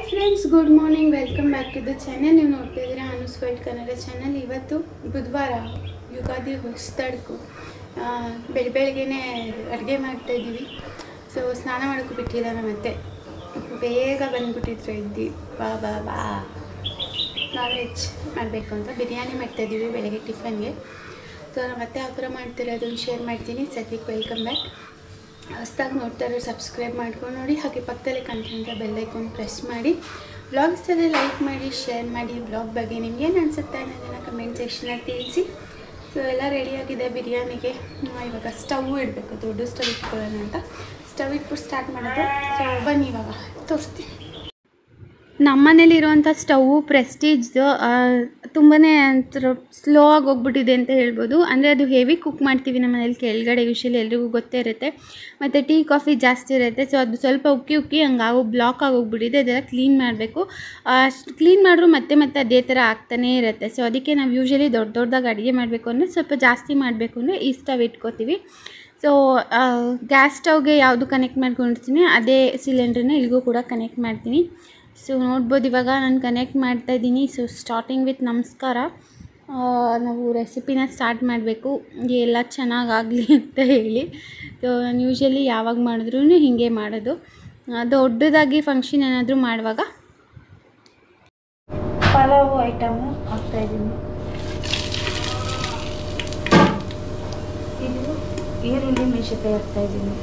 Hi friends, good morning. Welcome back to the channel. ನೀವು ನೋಡ್ತಾ ಇದ್ದೀರಾ ಅನುಸ್ ವರ್ಲ್ಡ್ ಕನ್ನಡ ಚಾನಲ್. ಇವತ್ತು ಬುಧವಾರ, ಯುಗಾದಿ ಹೊಸತಡ್ಕು. ಬೆಳಗ್ಗೆನೇ ಅಡುಗೆ ಮಾಡ್ತಾಯಿದ್ದೀವಿ. ಸೊ ಸ್ನಾನ ಮಾಡೋಕ್ಕೂ ಬಿಟ್ಟಿಲ್ಲ. ಮತ್ತೆ ಬೇಗ ಬಂದುಬಿಟ್ಟಿದ್ರು ಇದ್ದಿ ಬಾ ನಾನ್ ವೆಜ್ ಮಾಡಬೇಕು ಅಂತ ಬಿರಿಯಾನಿ ಮಾಡ್ತಾಯಿದ್ದೀವಿ ಬೆಳಗ್ಗೆ ಟಿಫನ್ಗೆ. ಸೊ ನಾನು ಮತ್ತೆ ಯಾವ ಥರ ಮಾಡ್ತೀರಾ ಅದನ್ನು ಶೇರ್ ಮಾಡ್ತೀನಿ. ಸದ್ಯಕ್ಕೆ ವೆಲ್ಕಮ್ ಬ್ಯಾಕ್. ಹೊಸದಾಗಿ ನೋಡ್ತಾರೆ ಸಬ್ಸ್ಕ್ರೈಬ್ ಮಾಡ್ಕೊಂಡು ನೋಡಿ, ಹಾಗೆ ಪಕ್ಕದಲ್ಲೇ ಕಾಣ್ತಿದ್ದ ಬೆಲ್ ಐಕಾನ್ ಪ್ರೆಸ್ ಮಾಡಿ. ಬ್ಲಾಗ್ಸಲ್ಲಿ ಲೈಕ್ ಮಾಡಿ, ಶೇರ್ ಮಾಡಿ. ಬ್ಲಾಗ್ ಬಗ್ಗೆ ನಿಮ್ಗೇನು ಅನಿಸುತ್ತೆ ಅನ್ನೋದನ್ನು ಕಮೆಂಟ್ ಸೆಕ್ಷನಲ್ಲಿ ತಿಳಿಸಿ. ಸೊ ಎಲ್ಲ ರೆಡಿಯಾಗಿದೆ ಬಿರಿಯಾನಿಗೆ. ಇವಾಗ ಸ್ಟವ್ ಇಡಬೇಕು, ದೊಡ್ಡ ಸ್ಟವ್ ಇಟ್ಕೊಳ್ಳೋಣ ಅಂತ. ಸ್ಟವ್ ಇಟ್ಬಿಟ್ಟು ಸ್ಟಾರ್ಟ್ ಮಾಡೋದು. ಸೊ ಬನ್ನಿ ಇವಾಗ ತೋರಿಸ್ತೀನಿ. ನಮ್ಮನೇಲಿರುವಂಥ ಸ್ಟವ್ವು ಪ್ರೆಸ್ಟೀಜ್ದು. ತುಂಬಾ ಒಂಥರ ಸ್ಲೋ ಆಗಿ ಹೋಗ್ಬಿಟ್ಟಿದೆ ಅಂತ ಹೇಳ್ಬೋದು. ಅಂದರೆ ಅದು ಹೆವಿ ಕುಕ್ ಮಾಡ್ತೀವಿ ನಮ್ಮ ಮನೇಲಿ ಕೆಳಗಡೆ. ಯೂಶಲಿ ಎಲ್ರಿಗೂ ಗೊತ್ತೇ ಇರುತ್ತೆ. ಮತ್ತು ಟೀ ಕಾಫಿ ಜಾಸ್ತಿ ಇರುತ್ತೆ. ಸೊ ಅದು ಸ್ವಲ್ಪ ಉಕ್ಕಿ ಹಂಗಾಗೋ ಬ್ಲಾಕ್ ಆಗೋಗ್ಬಿಟ್ಟಿದೆ. ಅದೆಲ್ಲ ಕ್ಲೀನ್ ಮಾಡಬೇಕು. ಕ್ಲೀನ್ ಮಾಡಿದ್ರು ಮತ್ತೆ ಅದೇ ಥರ ಆಗ್ತಾನೇ ಇರುತ್ತೆ. ಸೊ ಅದಕ್ಕೆ ನಾವು ಯೂಶಲಿ ದೊಡ್ಡದಾಗಿ ಅಡುಗೆ ಮಾಡಬೇಕು ಅಂದರೆ ಸ್ವಲ್ಪ ಜಾಸ್ತಿ ಮಾಡಬೇಕು ಅಂದರೆ ಈ ಸ್ಟವ್ ಇಟ್ಕೋತೀವಿ. ಸೊ ಗ್ಯಾಸ್ ಸ್ಟವ್ಗೆ ಯಾವುದು ಕನೆಕ್ಟ್ ಮಾಡ್ಕೊಂಡಿರ್ತೀನಿ ಅದೇ ಸಿಲಿಂಡ್ರನ್ನ ಇಲ್ಲಿಗೂ ಕೂಡ ಕನೆಕ್ಟ್ ಮಾಡ್ತೀನಿ. ಸೊ ನೋಡ್ಬೋದು ಇವಾಗ ನಾನು ಕನೆಕ್ಟ್ ಮಾಡ್ತಾಯಿದ್ದೀನಿ. ಸೊ ಸ್ಟಾರ್ಟಿಂಗ್ ವಿತ್ ನಮಸ್ಕಾರ. ನಾವು ರೆಸಿಪಿನ ಸ್ಟಾರ್ಟ್ ಮಾಡಬೇಕು, ಎಲ್ಲ ಚೆನ್ನಾಗಾಗಲಿ ಅಂತ ಹೇಳಿ. ಸೊ ನಾನು ಯೂಶಲಿ ಯಾವಾಗ ಮಾಡಿದ್ರೂ ಹೀಗೆ ಮಾಡೋದು. ದೊಡ್ಡದಾಗಿ ಫಂಕ್ಷನ್ ಏನಾದರೂ ಮಾಡುವಾಗ ಪಲಾವು ಐಟಮು ಹಾಕ್ತಾಯಿದ್ದೀನಿ. ಇದು ಈರುಳ್ಳಿ ಮೆಣಸಿನಕಾಯಿ ಹಾಕ್ತಾಯಿದ್ದೀನಿ.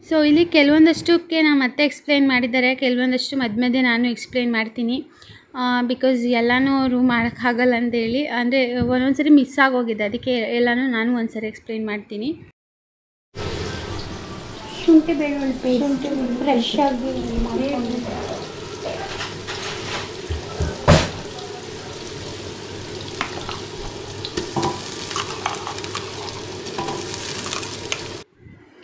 ಸೊ ಇಲ್ಲಿ ಕೆಲವೊಂದಷ್ಟಕ್ಕೆ ನಾನು ಮತ್ತೆ ಎಕ್ಸ್ಪ್ಲೈನ್ ಮಾಡಿದ್ದಾರೆ, ಕೆಲವೊಂದಷ್ಟು ಮಧ್ಯೆ ನಾನು ಎಕ್ಸ್ಪ್ಲೈನ್ ಮಾಡ್ತೀನಿ. ಬಿಕಾಸ್ ಎಲ್ಲನೂ ಅವರು ಮಾಡೋಕ್ಕಾಗಲ್ಲ ಅಂತೇಳಿ, ಅಂದರೆ ಒಂದೊಂದು ಸರಿ ಮಿಸ್ ಆಗೋಗಿದೆ. ಅದಕ್ಕೆ ಎಲ್ಲನೂ ನಾನು ಒಂದು ಸರಿ ಎಕ್ಸ್ಪ್ಲೈನ್ ಮಾಡ್ತೀನಿ. ಶುಂಠಿ ಬೆಳ್ಳುಳ್ಳಿ ಪೇಸ್ಟ್ ಫ್ರೆಶ್ ಆಗಿ ಮಾಡ್ಕೊಂಡಿದ್ದೆ.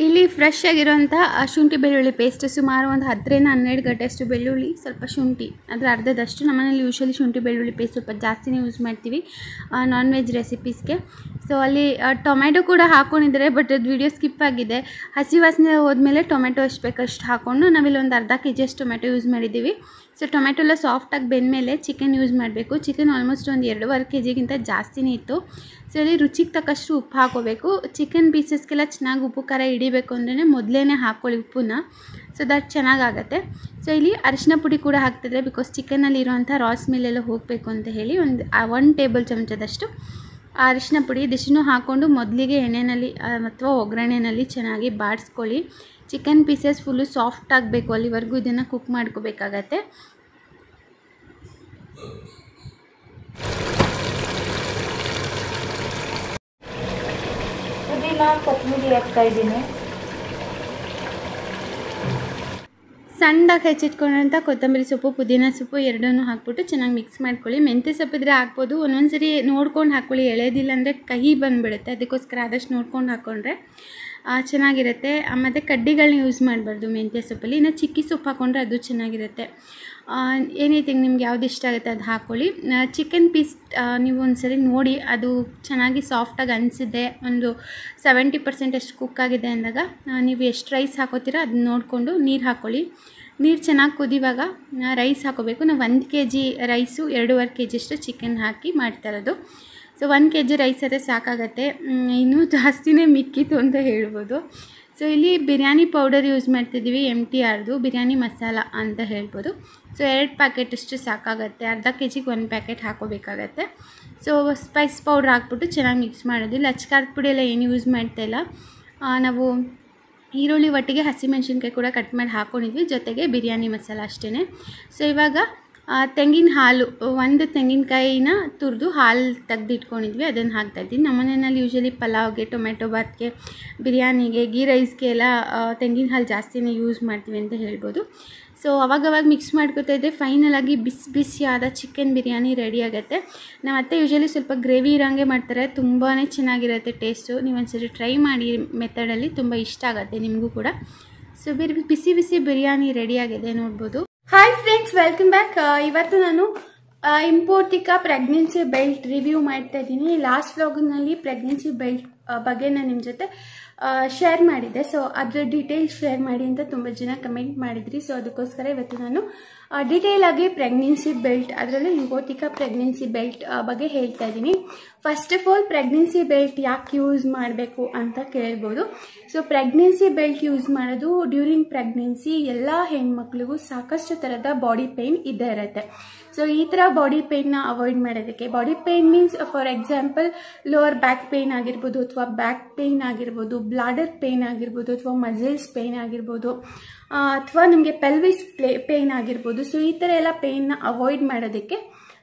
ಇಲ್ಲಿ ಫ್ರೆಶ್ ಆಗಿರೋಂಥ ಶುಂಠಿ ಬೆಳ್ಳುಳ್ಳಿ ಪೇಸ್ಟ್ ಸುಮಾರು ಒಂದು 10-12 ಗಡ್ಡೆಯಷ್ಟು ಬೆಳ್ಳುಳ್ಳಿ, ಸ್ವಲ್ಪ ಶುಂಠಿ ಅದರ ಅರ್ಧದಷ್ಟು. ನಮ್ಮನೇಲಿ ಯೂಶಲಿ ಶುಂಠಿ ಬೆಳ್ಳುಳ್ಳಿ ಪೇಸ್ಟ್ ಸ್ವಲ್ಪ ಜಾಸ್ತಿನೇ ಯೂಸ್ ಮಾಡ್ತೀವಿ ನಾನ್ ವೆಜ್ ರೆಸಿಪೀಸ್ಗೆ. ಸೊ ಅಲ್ಲಿ ಟೊಮೆಟೊ ಕೂಡ ಹಾಕ್ಕೊಂಡಿದ್ದಾರೆ, ಬಟ್ ಅದು ವಿಡಿಯೋ ಸ್ಕಿಪ್ ಆಗಿದೆ. ಹಸಿ ವಾಸನೆ ಹೋದ್ಮೇಲೆ ಟೊಮೆಟೊ ಎಷ್ಟು ಬೇಕಷ್ಟು ಹಾಕ್ಕೊಂಡು ನಾವಿಲ್ಲಿ ಒಂದು ಅರ್ಧ kg ಅಷ್ಟು ಟೊಮೆಟೊ ಯೂಸ್ ಮಾಡಿದ್ದೀವಿ. ಸೊ ಟೊಮೆಟೊ ಎಲ್ಲ ಸಾಫ್ಟಾಗಿ ಬೆಂದಮೇಲೆ ಚಿಕನ್ ಯೂಸ್ ಮಾಡಬೇಕು. ಚಿಕನ್ ಆಲ್ಮೋಸ್ಟ್ ಒಂದು 2.5 kg ಜಾಸ್ತಿನೇ ಇತ್ತು. ಸೊ ಇಲ್ಲಿ ರುಚಿಗೆ ತಕ್ಕಷ್ಟು ಉಪ್ಪು ಹಾಕೋಬೇಕು. ಚಿಕನ್ ಪೀಸಸ್ಗೆಲ್ಲ ಚೆನ್ನಾಗಿ ಉಪ್ಪು ಖಾರ ಹಿಡಿಬೇಕು ಅಂದರೆ ಮೊದಲೇ ಹಾಕ್ಕೊಳ್ಳಿ ಉಪ್ಪನ್ನ. ಸೊ ದಟ್ ಚೆನ್ನಾಗಾಗತ್ತೆ. ಸೊ ಇಲ್ಲಿ ಅರಿಶಿನ ಪುಡಿ ಕೂಡ ಹಾಕ್ತಿದ್ರೆ, ಬಿಕಾಸ್ ಚಿಕನಲ್ಲಿ ಇರೋವಂಥ ರಾ ಸ್ಮೆಲ್ಲೆಲ್ಲ ಹೋಗಬೇಕು ಅಂತ ಹೇಳಿ 1 ಟೇಬಲ್ ಚಮಚದಷ್ಟು ಅರಿಶಿನ ಪುಡಿ. ಇದಿಷ್ಟನ್ನು ಹಾಕ್ಕೊಂಡು ಮೊದಲಿಗೆ ಎಣ್ಣೆಯಲ್ಲಿ ಅಥವಾ ಒಗ್ಗರಣೆಯಲ್ಲಿ ಚೆನ್ನಾಗಿ ಬಾಡಿಸ್ಕೊಳ್ಳಿ. ಚಿಕನ್ ಪೀಸಸ್ ಫುಲ್ಲು ಸಾಫ್ಟ್ ಆಗಬೇಕು, ಅಲ್ಲಿವರೆಗೂ ಇದನ್ನು ಕುಕ್ ಮಾಡ್ಕೋಬೇಕಾಗತ್ತೆ. ಪುದೀನ ಕೊತ್ತಂಬರಿ ಹಾಕ್ತಾಯಿದ್ದೀನಿ. ಸಣ್ಣದಾಗಿ ಹೆಚ್ಚಿಟ್ಕೊಂಡಂಥ ಕೊತ್ತಂಬರಿ ಸೊಪ್ಪು, ಪುದೀನ ಸೊಪ್ಪು ಎರಡನ್ನೂ ಹಾಕ್ಬಿಟ್ಟು ಚೆನ್ನಾಗಿ ಮಿಕ್ಸ್ ಮಾಡ್ಕೊಳ್ಳಿ. ಮೆಂತ್ಯ ಸೊಪ್ಪಿದ್ರೆ ಹಾಕ್ಬೋದು, ಒಂದೊಂದು ಸರಿ ನೋಡ್ಕೊಂಡು ಹಾಕ್ಕೊಳ್ಳಿ. ಎಳೆದಿಲ್ಲ ಅಂದರೆ ಕಹಿ ಬಂದುಬಿಡುತ್ತೆ. ಅದಕ್ಕೋಸ್ಕರ ಆದಷ್ಟು ನೋಡ್ಕೊಂಡು ಹಾಕ್ಕೊಂಡ್ರೆ ಚೆನ್ನಾಗಿರುತ್ತೆ. ಮತ್ತು ಕಡ್ಡಿಗಳನ್ನ ಯೂಸ್ ಮಾಡಬಾರ್ದು ಮೆಂತ್ಯ ಸೊಪ್ಪಲ್ಲಿ. ಇನ್ನು ಚಿಕ್ಕಿ ಸೊಪ್ಪು ಹಾಕ್ಕೊಂಡ್ರೆ ಅದು ಚೆನ್ನಾಗಿರುತ್ತೆ. ಏನಿತಿಂಗ್ ನಿಮ್ಗೆ ಯಾವ್ದು ಇಷ್ಟ ಆಗುತ್ತೆ ಅದು ಹಾಕ್ಕೊಳ್ಳಿ. ಚಿಕನ್ ಪೀಸ್ ನೀವು ಒಂದು ಸರಿ ನೋಡಿ, ಅದು ಚೆನ್ನಾಗಿ ಸಾಫ್ಟಾಗಿ ಅನಿಸಿದೆ, ಒಂದು 70% ಅಷ್ಟು ಕುಕ್ ಆಗಿದೆ ಅಂದಾಗ ನೀವು ಎಷ್ಟು ರೈಸ್ ಹಾಕೋತೀರೋ ಅದನ್ನ ನೋಡಿಕೊಂಡು ನೀರು ಹಾಕ್ಕೊಳ್ಳಿ. ನೀರು ಚೆನ್ನಾಗಿ ಕುದಿವಾಗ ರೈಸ್ ಹಾಕೋಬೇಕು. ನಾವು 1 kg ರೈಸು 2.5 kg ಅಷ್ಟು ಚಿಕನ್ ಹಾಕಿ ಮಾಡ್ತಾಯಿರೋದು. ಸೊ 1 kg ರೈಸ್ ಆದರೆ ಸಾಕಾಗತ್ತೆ, ಇನ್ನೂ ಜಾಸ್ತಿನೇ ಮಿಕ್ಕಿತ್ತು ಅಂತ ಹೇಳ್ಬೋದು. ಸೊ ಇಲ್ಲಿ ಬಿರಿಯಾನಿ ಪೌಡರ್ ಯೂಸ್ ಮಾಡ್ತಿದ್ದೀವಿ, MTRದು ಬಿರಿಯಾನಿ ಮಸಾಲ ಅಂತ ಹೇಳ್ಬೋದು. ಸೊ 2 ಪ್ಯಾಕೆಟಷ್ಟು ಸಾಕಾಗತ್ತೆ. ಅರ್ಧ kgಗೆ 1 ಪ್ಯಾಕೆಟ್ ಹಾಕೋಬೇಕಾಗತ್ತೆ. ಸೊ ಸ್ಪೈಸ್ ಪೌಡ್ರ್ ಹಾಕ್ಬಿಟ್ಟು ಚೆನ್ನಾಗಿ ಮಿಕ್ಸ್ ಮಾಡೋದು. ಇಲ್ಲಿ ಅಚ್ಕಾರದ ಪುಡಿ ಎಲ್ಲ ಏನು ಯೂಸ್ ಮಾಡ್ತಾಯಿಲ್ಲ. ನಾವು ಈರುಳ್ಳಿ ಒಟ್ಟಿಗೆ ಹಸಿಮೆಣ್ಸಿನ್ಕಾಯಿ ಕೂಡ ಕಟ್ ಮಾಡಿ ಹಾಕ್ಕೊಂಡಿದ್ವಿ, ಜೊತೆಗೆ ಬಿರಿಯಾನಿ ಮಸಾಲ ಅಷ್ಟೇ. ಸೊ ಇವಾಗ ತೆಂಗಿನ ಹಾಲು, 1 ತೆಂಗಿನಕಾಯಿನ ತುರಿದು ಹಾಲು ತೆಗೆದಿಟ್ಕೊಂಡಿದ್ವಿ, ಅದನ್ನು ಹಾಕ್ತಾಯಿದ್ದೀನಿ. ನಮ್ಮ ಮನೆಯಲ್ಲಿ ಯೂಶಲಿ ಪಲಾವ್ಗೆ, ಟೊಮೆಟೊ ಬಾತ್ಗೆ, ಬಿರಿಯಾನಿಗೆ, ಗೀ ರೈಸ್ಗೆ ಎಲ್ಲ ತೆಂಗಿನ ಹಾಲು ಜಾಸ್ತಿನೇ ಯೂಸ್ ಮಾಡ್ತೀವಿ ಅಂತ ಹೇಳ್ಬೋದು. ಸೊ ಅವಾಗವಾಗ ಮಿಕ್ಸ್ ಮಾಡ್ಕೊತಾ ಇದ್ದರೆ ಫೈನಲಾಗಿ ಬಿಸಿಯಾದ ಚಿಕನ್ ಬಿರಿಯಾನಿ ರೆಡಿ ಆಗುತ್ತೆ. ನಮ್ಮ ಅತ್ತೆ ಯೂಶಲಿ ಸ್ವಲ್ಪ ಗ್ರೇವಿ ಇರೋಂಗೆ ಮಾಡ್ತಾರೆ, ತುಂಬಾ ಚೆನ್ನಾಗಿರುತ್ತೆ ಟೇಸ್ಟು. ನೀವು ಒಂದ್ಸರಿ ಟ್ರೈ ಮಾಡಿ ಮೆಥಡಲ್ಲಿ, ತುಂಬ ಇಷ್ಟ ಆಗುತ್ತೆ ನಿಮಗೂ ಕೂಡ. ಸೊ ಬಿಸಿ ಬಿರಿಯಾನಿ ರೆಡಿಯಾಗಿದೆ ನೋಡ್ಬೋದು. Hi friends, welcome back. ಇವತ್ತು ನಾನು ಇಂಪೋರ್ಟಿಕಾ ಪ್ರೆಗ್ನೆನ್ಸಿ ಬೆಲ್ಟ್ ರಿವ್ಯೂ ಮಾಡ್ತಾ ಇದ್ದೀನಿ. ಲಾಸ್ಟ್ ವ್ಲಾಗ್ನಲ್ಲಿ ಪ್ರೆಗ್ನೆನ್ಸಿ ಬೆಲ್ಟ್ ಬಗ್ಗೆ ನಾನು ನಿಮ್ಮ ಜೊತೆ ಶೇರ್ ಮಾಡಿದ್ದೆ. ಸೊ ಅದ್ರ ಡೀಟೇಲ್ಸ್ ಶೇರ್ ಮಾಡಿ ಅಂತ ತುಂಬ ಜನ ಕಮೆಂಟ್ ಮಾಡಿದ್ರಿ. ಸೊ ಅದಕ್ಕೋಸ್ಕರ ಇವತ್ತು ನಾನು ಡೀಟೇಲ್ ಆಗಿ ಪ್ರೆಗ್ನೆನ್ಸಿ ಬೆಲ್ಟ್, ಅದರಲ್ಲೂ ಇಂಪೋರ್ಟಿಕಾ ಪ್ರೆಗ್ನೆನ್ಸಿ ಬೆಲ್ಟ್ ಬಗ್ಗೆ ಹೇಳ್ತಾ ಇದ್ದೀನಿ. First of all, pregnancy belt ಯಾಕೆ ಯೂಸ್ ಮಾಡಬೇಕು ಅಂತ ಕೇಳ್ಬೋದು. ಸೊ ಪ್ರೆಗ್ನೆನ್ಸಿ ಬೆಲ್ಟ್ ಯೂಸ್ ಮಾಡೋದು ಡ್ಯೂರಿಂಗ್ ಪ್ರೆಗ್ನೆನ್ಸಿ ಎಲ್ಲ ಹೆಣ್ಮಕ್ಳಿಗೂ ಸಾಕಷ್ಟು ಥರದ ಬಾಡಿ ಪೇಯ್ನ್ ಇದ್ದೇ ಇರುತ್ತೆ. ಸೊ ಈ ಥರ ಬಾಡಿ ಪೇಯ್ನ ಅವಾಯ್ಡ್ ಮಾಡೋದಕ್ಕೆ, body pain means for example lower back pain ಆಗಿರ್ಬೋದು, ಅಥವಾ ಬ್ಯಾಕ್ ಪೇಯ್ನ್ ಆಗಿರ್ಬೋದು, ಬ್ಲಾಡರ್ ಪೇಯ್ನ್ ಆಗಿರ್ಬೋದು, ಅಥವಾ ಮಸಲ್ಸ್ ಪೇಯ್ನ್ ಆಗಿರ್ಬೋದು, ಅಥವಾ ನಿಮಗೆ ಪೆಲ್ವಿಸ್ ಪೇಯ್ನ್ ಆಗಿರ್ಬೋದು. ಸೊ ಈ ಥರ ಎಲ್ಲ ಪೇಯ್ನ ಅವಾಯ್ಡ್ ಮಾಡೋದಕ್ಕೆ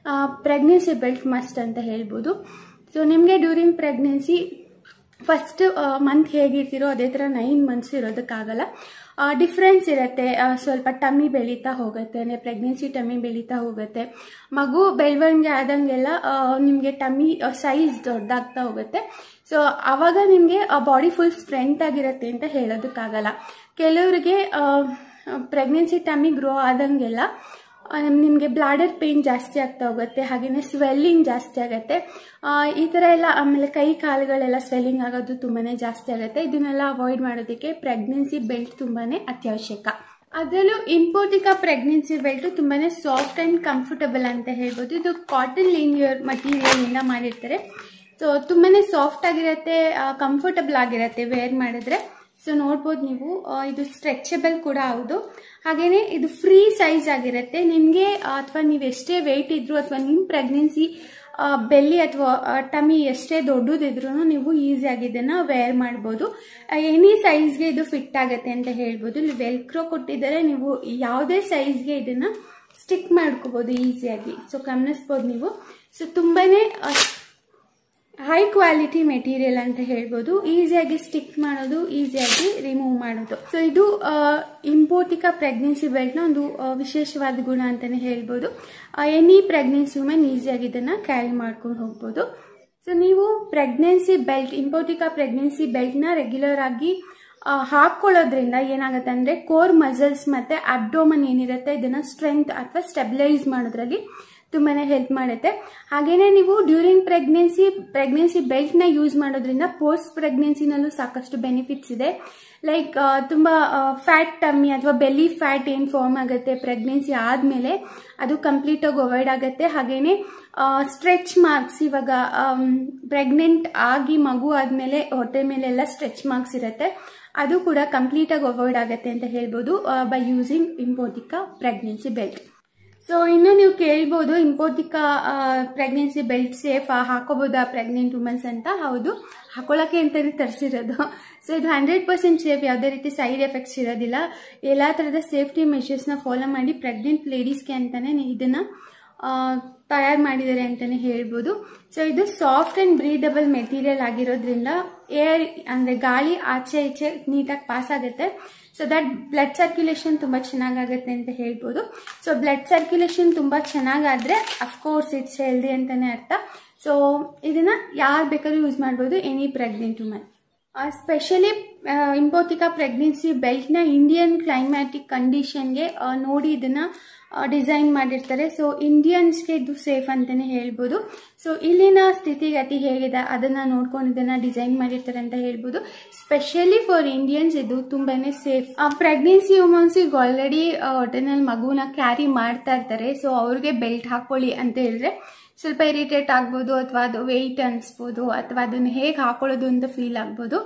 ಪ್ರೆಗ್ನೆನ್ಸಿ ಬೆಲ್ಟ್ ಮಸ್ಟ್ ಅಂತ ಹೇಳ್ಬೋದು. ಸೊ ನಿಮಗೆ ಡ್ಯೂರಿಂಗ್ ಪ್ರೆಗ್ನೆನ್ಸಿ ಫಸ್ಟ್ ಮಂತ್ ಹೇಗಿರ್ತೀರೋ ಅದೇ ಥರ 9 ಮಂತ್ಸ್ ಇರೋದಕ್ಕಾಗಲ್ಲ. ಡಿಫ್ರೆನ್ಸ್ ಇರುತ್ತೆ. ಸ್ವಲ್ಪ ಟಮ್ಮಿ ಬೆಳೀತಾ ಹೋಗುತ್ತೆ, ಅಂದರೆ ಪ್ರೆಗ್ನೆನ್ಸಿ ಟಮ್ಮಿ ಬೆಳೀತಾ ಹೋಗುತ್ತೆ. ಮಗು ಬೆಳವಣಿಗೆ ಆದಂಗೆಲ್ಲ ನಿಮಗೆ ಟಮ್ಮಿ ಸೈಜ್ ದೊಡ್ಡದಾಗ್ತಾ ಹೋಗುತ್ತೆ. ಸೊ ಆವಾಗ ನಿಮಗೆ ಬಾಡಿ ಫುಲ್ ಸ್ಟ್ರೆಂತ್ ಆಗಿರುತ್ತೆ ಅಂತ ಹೇಳೋದಕ್ಕಾಗಲ್ಲ. ಕೆಲವರಿಗೆ ಪ್ರೆಗ್ನೆನ್ಸಿ ಟಮ್ಮಿ ಗ್ರೋ ಆದಂಗೆಲ್ಲ ನಿಮಗೆ ಬ್ಲಾಡರ್ ಪೇಯ್ನ್ ಜಾಸ್ತಿ ಆಗ್ತಾ ಹೋಗುತ್ತೆ, ಹಾಗೆಯೇ ಸ್ವೆಲ್ಲಿಂಗ್ ಜಾಸ್ತಿ ಆಗುತ್ತೆ. ಈ ಥರ ಎಲ್ಲ, ಆಮೇಲೆ ಕೈ ಕಾಲುಗಳೆಲ್ಲ ಸ್ವೆಲ್ಲಿಂಗ್ ಆಗೋದು ತುಂಬಾ ಜಾಸ್ತಿ ಆಗುತ್ತೆ. ಇದನ್ನೆಲ್ಲ ಅವಾಯ್ಡ್ ಮಾಡೋದಕ್ಕೆ ಪ್ರೆಗ್ನೆನ್ಸಿ ಬೆಲ್ಟ್ ತುಂಬಾ ಅತ್ಯವಶ್ಯಕ. ಅದರಲ್ಲೂ ಇಂಪೋರ್ಟಿಕಾ ಪ್ರೆಗ್ನೆನ್ಸಿ ಬೆಲ್ಟು ತುಂಬಾ ಸಾಫ್ಟ್ ಆ್ಯಂಡ್ ಕಂಫರ್ಟಬಲ್ ಅಂತ ಹೇಳ್ಬೋದು. ಇದು ಕಾಟನ್ ಲಿನಿಯರ್ ಮಟೀರಿಯಲಿಂದ ಮಾಡಿರ್ತಾರೆ. ಸೊ ತುಂಬಾ ಸಾಫ್ಟ್ ಆಗಿರುತ್ತೆ, ಕಂಫರ್ಟಬಲ್ ಆಗಿರುತ್ತೆ ವೇರ್ ಮಾಡಿದ್ರೆ. ಸೊ ನೋಡ್ಬೋದು ನೀವು, ಇದು ಸ್ಟ್ರೆಚಬಲ್ ಕೂಡ ಹೌದು. ಹಾಗೆಯೇ ಇದು ಫ್ರೀ ಸೈಜ್ ಆಗಿರುತ್ತೆ. ನಿಮಗೆ ಅಥವಾ ನೀವು ಎಷ್ಟೇ ವೆಯ್ಟ್ ಇದ್ರು, ಅಥವಾ ನಿಮ್ಮ ಪ್ರೆಗ್ನೆನ್ಸಿ ಬೆಲ್ಲಿ ಅಥವಾ ಟಮಿ ಎಷ್ಟೇ ದೊಡ್ಡದಿದ್ರು ನೀವು ಈಸಿಯಾಗಿ ಇದನ್ನು ವೇರ್ ಮಾಡ್ಬೋದು. ಎನಿ ಸೈಜ್ಗೆ ಇದು ಫಿಟ್ ಆಗುತ್ತೆ ಅಂತ ಹೇಳ್ಬೋದು. ಇಲ್ಲಿ ವೆಲ್ಕ್ರೋ ಕೊಟ್ಟಿದ್ದಾರೆ, ನೀವು ಯಾವುದೇ ಸೈಜ್ಗೆ ಇದನ್ನು ಸ್ಟಿಕ್ ಮಾಡ್ಕೋಬೋದು ಈಸಿಯಾಗಿ. ಸೊ ಗಮನಿಸ್ಬೋದು ನೀವು. ಸೊ ತುಂಬಾ ಹೈ ಕ್ವಾಲಿಟಿ ಮೆಟೀರಿಯಲ್ ಅಂತ ಹೇಳ್ಬೋದು. ಈಸಿಯಾಗಿ ಸ್ಟಿಕ್ ಮಾಡೋದು, ಈಸಿಯಾಗಿ ರಿಮೂವ್ ಮಾಡೋದು. ಸೊ ಇದು ಇಂಪೋರ್ಟಿಕಾ ಪ್ರೆಗ್ನೆನ್ಸಿ ಬೆಲ್ಟ್ನ ಒಂದು ವಿಶೇಷವಾದ ಗುಣ ಅಂತಾನೆ ಹೇಳ್ಬೋದು. ಎನಿ ಪ್ರೆಗ್ನೆನ್ಸಿ ವುಮೆನ್ ಈಸಿಯಾಗಿ ಇದನ್ನ ಕ್ಯಾರಿ ಮಾಡ್ಕೊಂಡು ಹೋಗ್ಬೋದು. ಸೊ ನೀವು ಪ್ರೆಗ್ನೆನ್ಸಿ ಬೆಲ್ಟ್, ಇಂಪೋರ್ಟಿಕಾ ಪ್ರೆಗ್ನೆನ್ಸಿ ಬೆಲ್ಟ್ನ ರೆಗ್ಯುಲರ್ ಆಗಿ ಹಾಕೊಳ್ಳೋದ್ರಿಂದ ಏನಾಗುತ್ತೆ ಅಂದರೆ ಕೋರ್ ಮಸಲ್ಸ್ ಮತ್ತು ಅಬ್ಡೋಮನ್ ಏನಿರುತ್ತೆ ಇದನ್ನ ಸ್ಟ್ರೆಂತ್ ಅಥವಾ ಸ್ಟೆಬಿಲೈಸ್ ಮಾಡೋದ್ರಲ್ಲಿ ತುಂಬಾ ಹೆಲ್ಪ್ ಮಾಡುತ್ತೆ. ಹಾಗೇನೆ ನೀವು ಡ್ಯೂರಿಂಗ್ ಪ್ರೆಗ್ನೆನ್ಸಿ ಬೆಲ್ಟ್ನ ಯೂಸ್ ಮಾಡೋದ್ರಿಂದ ಪೋಸ್ಟ್ ಪ್ರೆಗ್ನೆನ್ಸಿನಲ್ಲೂ ಸಾಕಷ್ಟು ಬೆನಿಫಿಟ್ಸ್ ಇದೆ. ಲೈಕ್ ತುಂಬ ಫ್ಯಾಟ್ ಟಮ್ಮಿ ಅಥವಾ ಬೆಲ್ಲಿ ಫ್ಯಾಟ್ ಏನು ಫಾರ್ಮ್ ಆಗುತ್ತೆ ಪ್ರೆಗ್ನೆನ್ಸಿ ಆದಮೇಲೆ, ಅದು ಕಂಪ್ಲೀಟಾಗಿ ಅವಾಯ್ಡ್ ಆಗುತ್ತೆ. ಹಾಗೇನೆ ಸ್ಟ್ರೆಚ್ ಮಾರ್ಕ್ಸ್, ಇವಾಗ ಪ್ರೆಗ್ನೆಂಟ್ ಆಗಿ ಮಗು ಆದಮೇಲೆ ಹೊಟ್ಟೆ ಮೇಲೆಲ್ಲ ಸ್ಟ್ರೆಚ್ ಮಾರ್ಕ್ಸ್ ಇರುತ್ತೆ, ಅದು ಕೂಡ ಕಂಪ್ಲೀಟಾಗಿ ಅವಾಯ್ಡ್ ಆಗುತ್ತೆ ಅಂತ ಹೇಳ್ಬೋದು ಬೈ ಯೂಸಿಂಗ್ ಇಂಪೋರ್ಟಿಕಾ ಪ್ರೆಗ್ನೆನ್ಸಿ ಬೆಲ್ಟ್. ಸೊ ಇನ್ನು ನೀವು ಕೇಳ್ಬೋದು, ಇಂಪೋರ್ಟಿಕಾ ಪ್ರೆಗ್ನೆನ್ಸಿ ಬೆಲ್ಟ್ ಸೇಫಾ, ಹಾಕೋಬೋದಾ ಪ್ರೆಗ್ನೆಂಟ್ ವುಮೆನ್ಸ್ ಅಂತ? ಹೌದು, ಹಾಕೊಳ್ಳೋಕ್ಕೆ ಅಂತಲೇ ತರಿಸಿರೋದು. ಸೊ ಇದು 100% ಸೇಫ್, ಯಾವುದೇ ರೀತಿ ಸೈಡ್ ಎಫೆಕ್ಟ್ಸ್ ಇರೋದಿಲ್ಲ. ಎಲ್ಲ ಥರದ ಸೇಫ್ಟಿ ಮೆಷರ್ಸ್ನ ಫಾಲೋ ಮಾಡಿ ಪ್ರೆಗ್ನೆಂಟ್ ಲೇಡೀಸ್ಗೆ ಅಂತಲೇ ಇದನ್ನು ತಯಾರು ಮಾಡಿದ್ದಾರೆ ಅಂತಲೇ ಹೇಳ್ಬೋದು. ಸೊ ಇದು ಸಾಫ್ಟ್ ಆ್ಯಂಡ್ ಬ್ರೀದಬಲ್ ಮೆಟೀರಿಯಲ್ ಆಗಿರೋದ್ರಿಂದ ಏರ್ ಅಂದರೆ ಗಾಳಿ ಆಚೆ ಈಚೆ ನೀಟಾಗಿ ಪಾಸ್ ಆಗುತ್ತೆ. ಸೊ ದಟ್ ಬ್ಲಡ್ ಸರ್ಕ್ಯುಲೇಷನ್ ತುಂಬ ಚೆನ್ನಾಗಾಗುತ್ತೆ ಅಂತ ಹೇಳ್ಬೋದು. ಸೊ ಬ್ಲಡ್ ಸರ್ಕ್ಯುಲೇಷನ್ ತುಂಬ ಚೆನ್ನಾಗಾದರೆ ಅಫ್ಕೋರ್ಸ್ ಇಟ್ಸ್ ಹೆಲ್ದಿ ಅಂತಲೇ ಅರ್ಥ. ಸೊ ಇದನ್ನು ಯಾರು ಬೇಕಾದ್ರೂ ಯೂಸ್ ಮಾಡ್ಬೋದು, ಎನಿ ಪ್ರೆಗ್ನೆಂಟ್ ವುಮೆನ್. ಸ್ಪೆಷಲಿ ಇಂಪೋರ್ಟಿಕಾ ಪ್ರೆಗ್ನೆನ್ಸಿ ಬೆಲ್ಟ್ನ ಇಂಡಿಯನ್ ಕ್ಲೈಮ್ಯಾಟಿಕ್ ಕಂಡೀಷನ್ಗೆ ನೋಡಿ ಇದನ್ನು ಡಿಸೈನ್ ಮಾಡಿರ್ತಾರೆ. ಸೊ ಇಂಡಿಯನ್ಸ್ಗೆ ಇದು ಸೇಫ್ ಅಂತಲೇ ಹೇಳ್ಬೋದು. ಸೊ ಇಲ್ಲಿನ ಸ್ಥಿತಿಗತಿ ಹೇಗಿದೆ ಅದನ್ನು ನೋಡ್ಕೊಂಡು ಇದನ್ನು ಡಿಸೈನ್ ಮಾಡಿರ್ತಾರೆ ಅಂತ ಹೇಳ್ಬೋದು. ಸ್ಪೆಷಲಿ ಫಾರ್ ಇಂಡಿಯನ್ಸ್ ಇದು ತುಂಬಾ ಸೇಫ್. ಪ್ರೆಗ್ನೆನ್ಸಿ ವುಮೆನ್ಸಿಗೆ ಆಲ್ರೆಡಿ ಹೊಟ್ಟೆನಲ್ಲಿ ಮಗುನ ಕ್ಯಾರಿ ಮಾಡ್ತಾ ಇರ್ತಾರೆ. ಸೊ ಅವ್ರಿಗೆ ಬೆಲ್ಟ್ ಹಾಕೊಳ್ಳಿ ಅಂತ ಹೇಳಿದ್ರೆ ಸ್ವಲ್ಪ ಇರಿಟೇಟ್ ಆಗ್ಬೋದು, ಅಥವಾ ಅದು ವೆಯ್ಟ್ ಅನಿಸ್ಬೋದು, ಅಥವಾ ಅದನ್ನು ಹೇಗೆ ಹಾಕೊಳ್ಳೋದು ಅಂತ ಫೀಲ್ ಆಗ್ಬೋದು.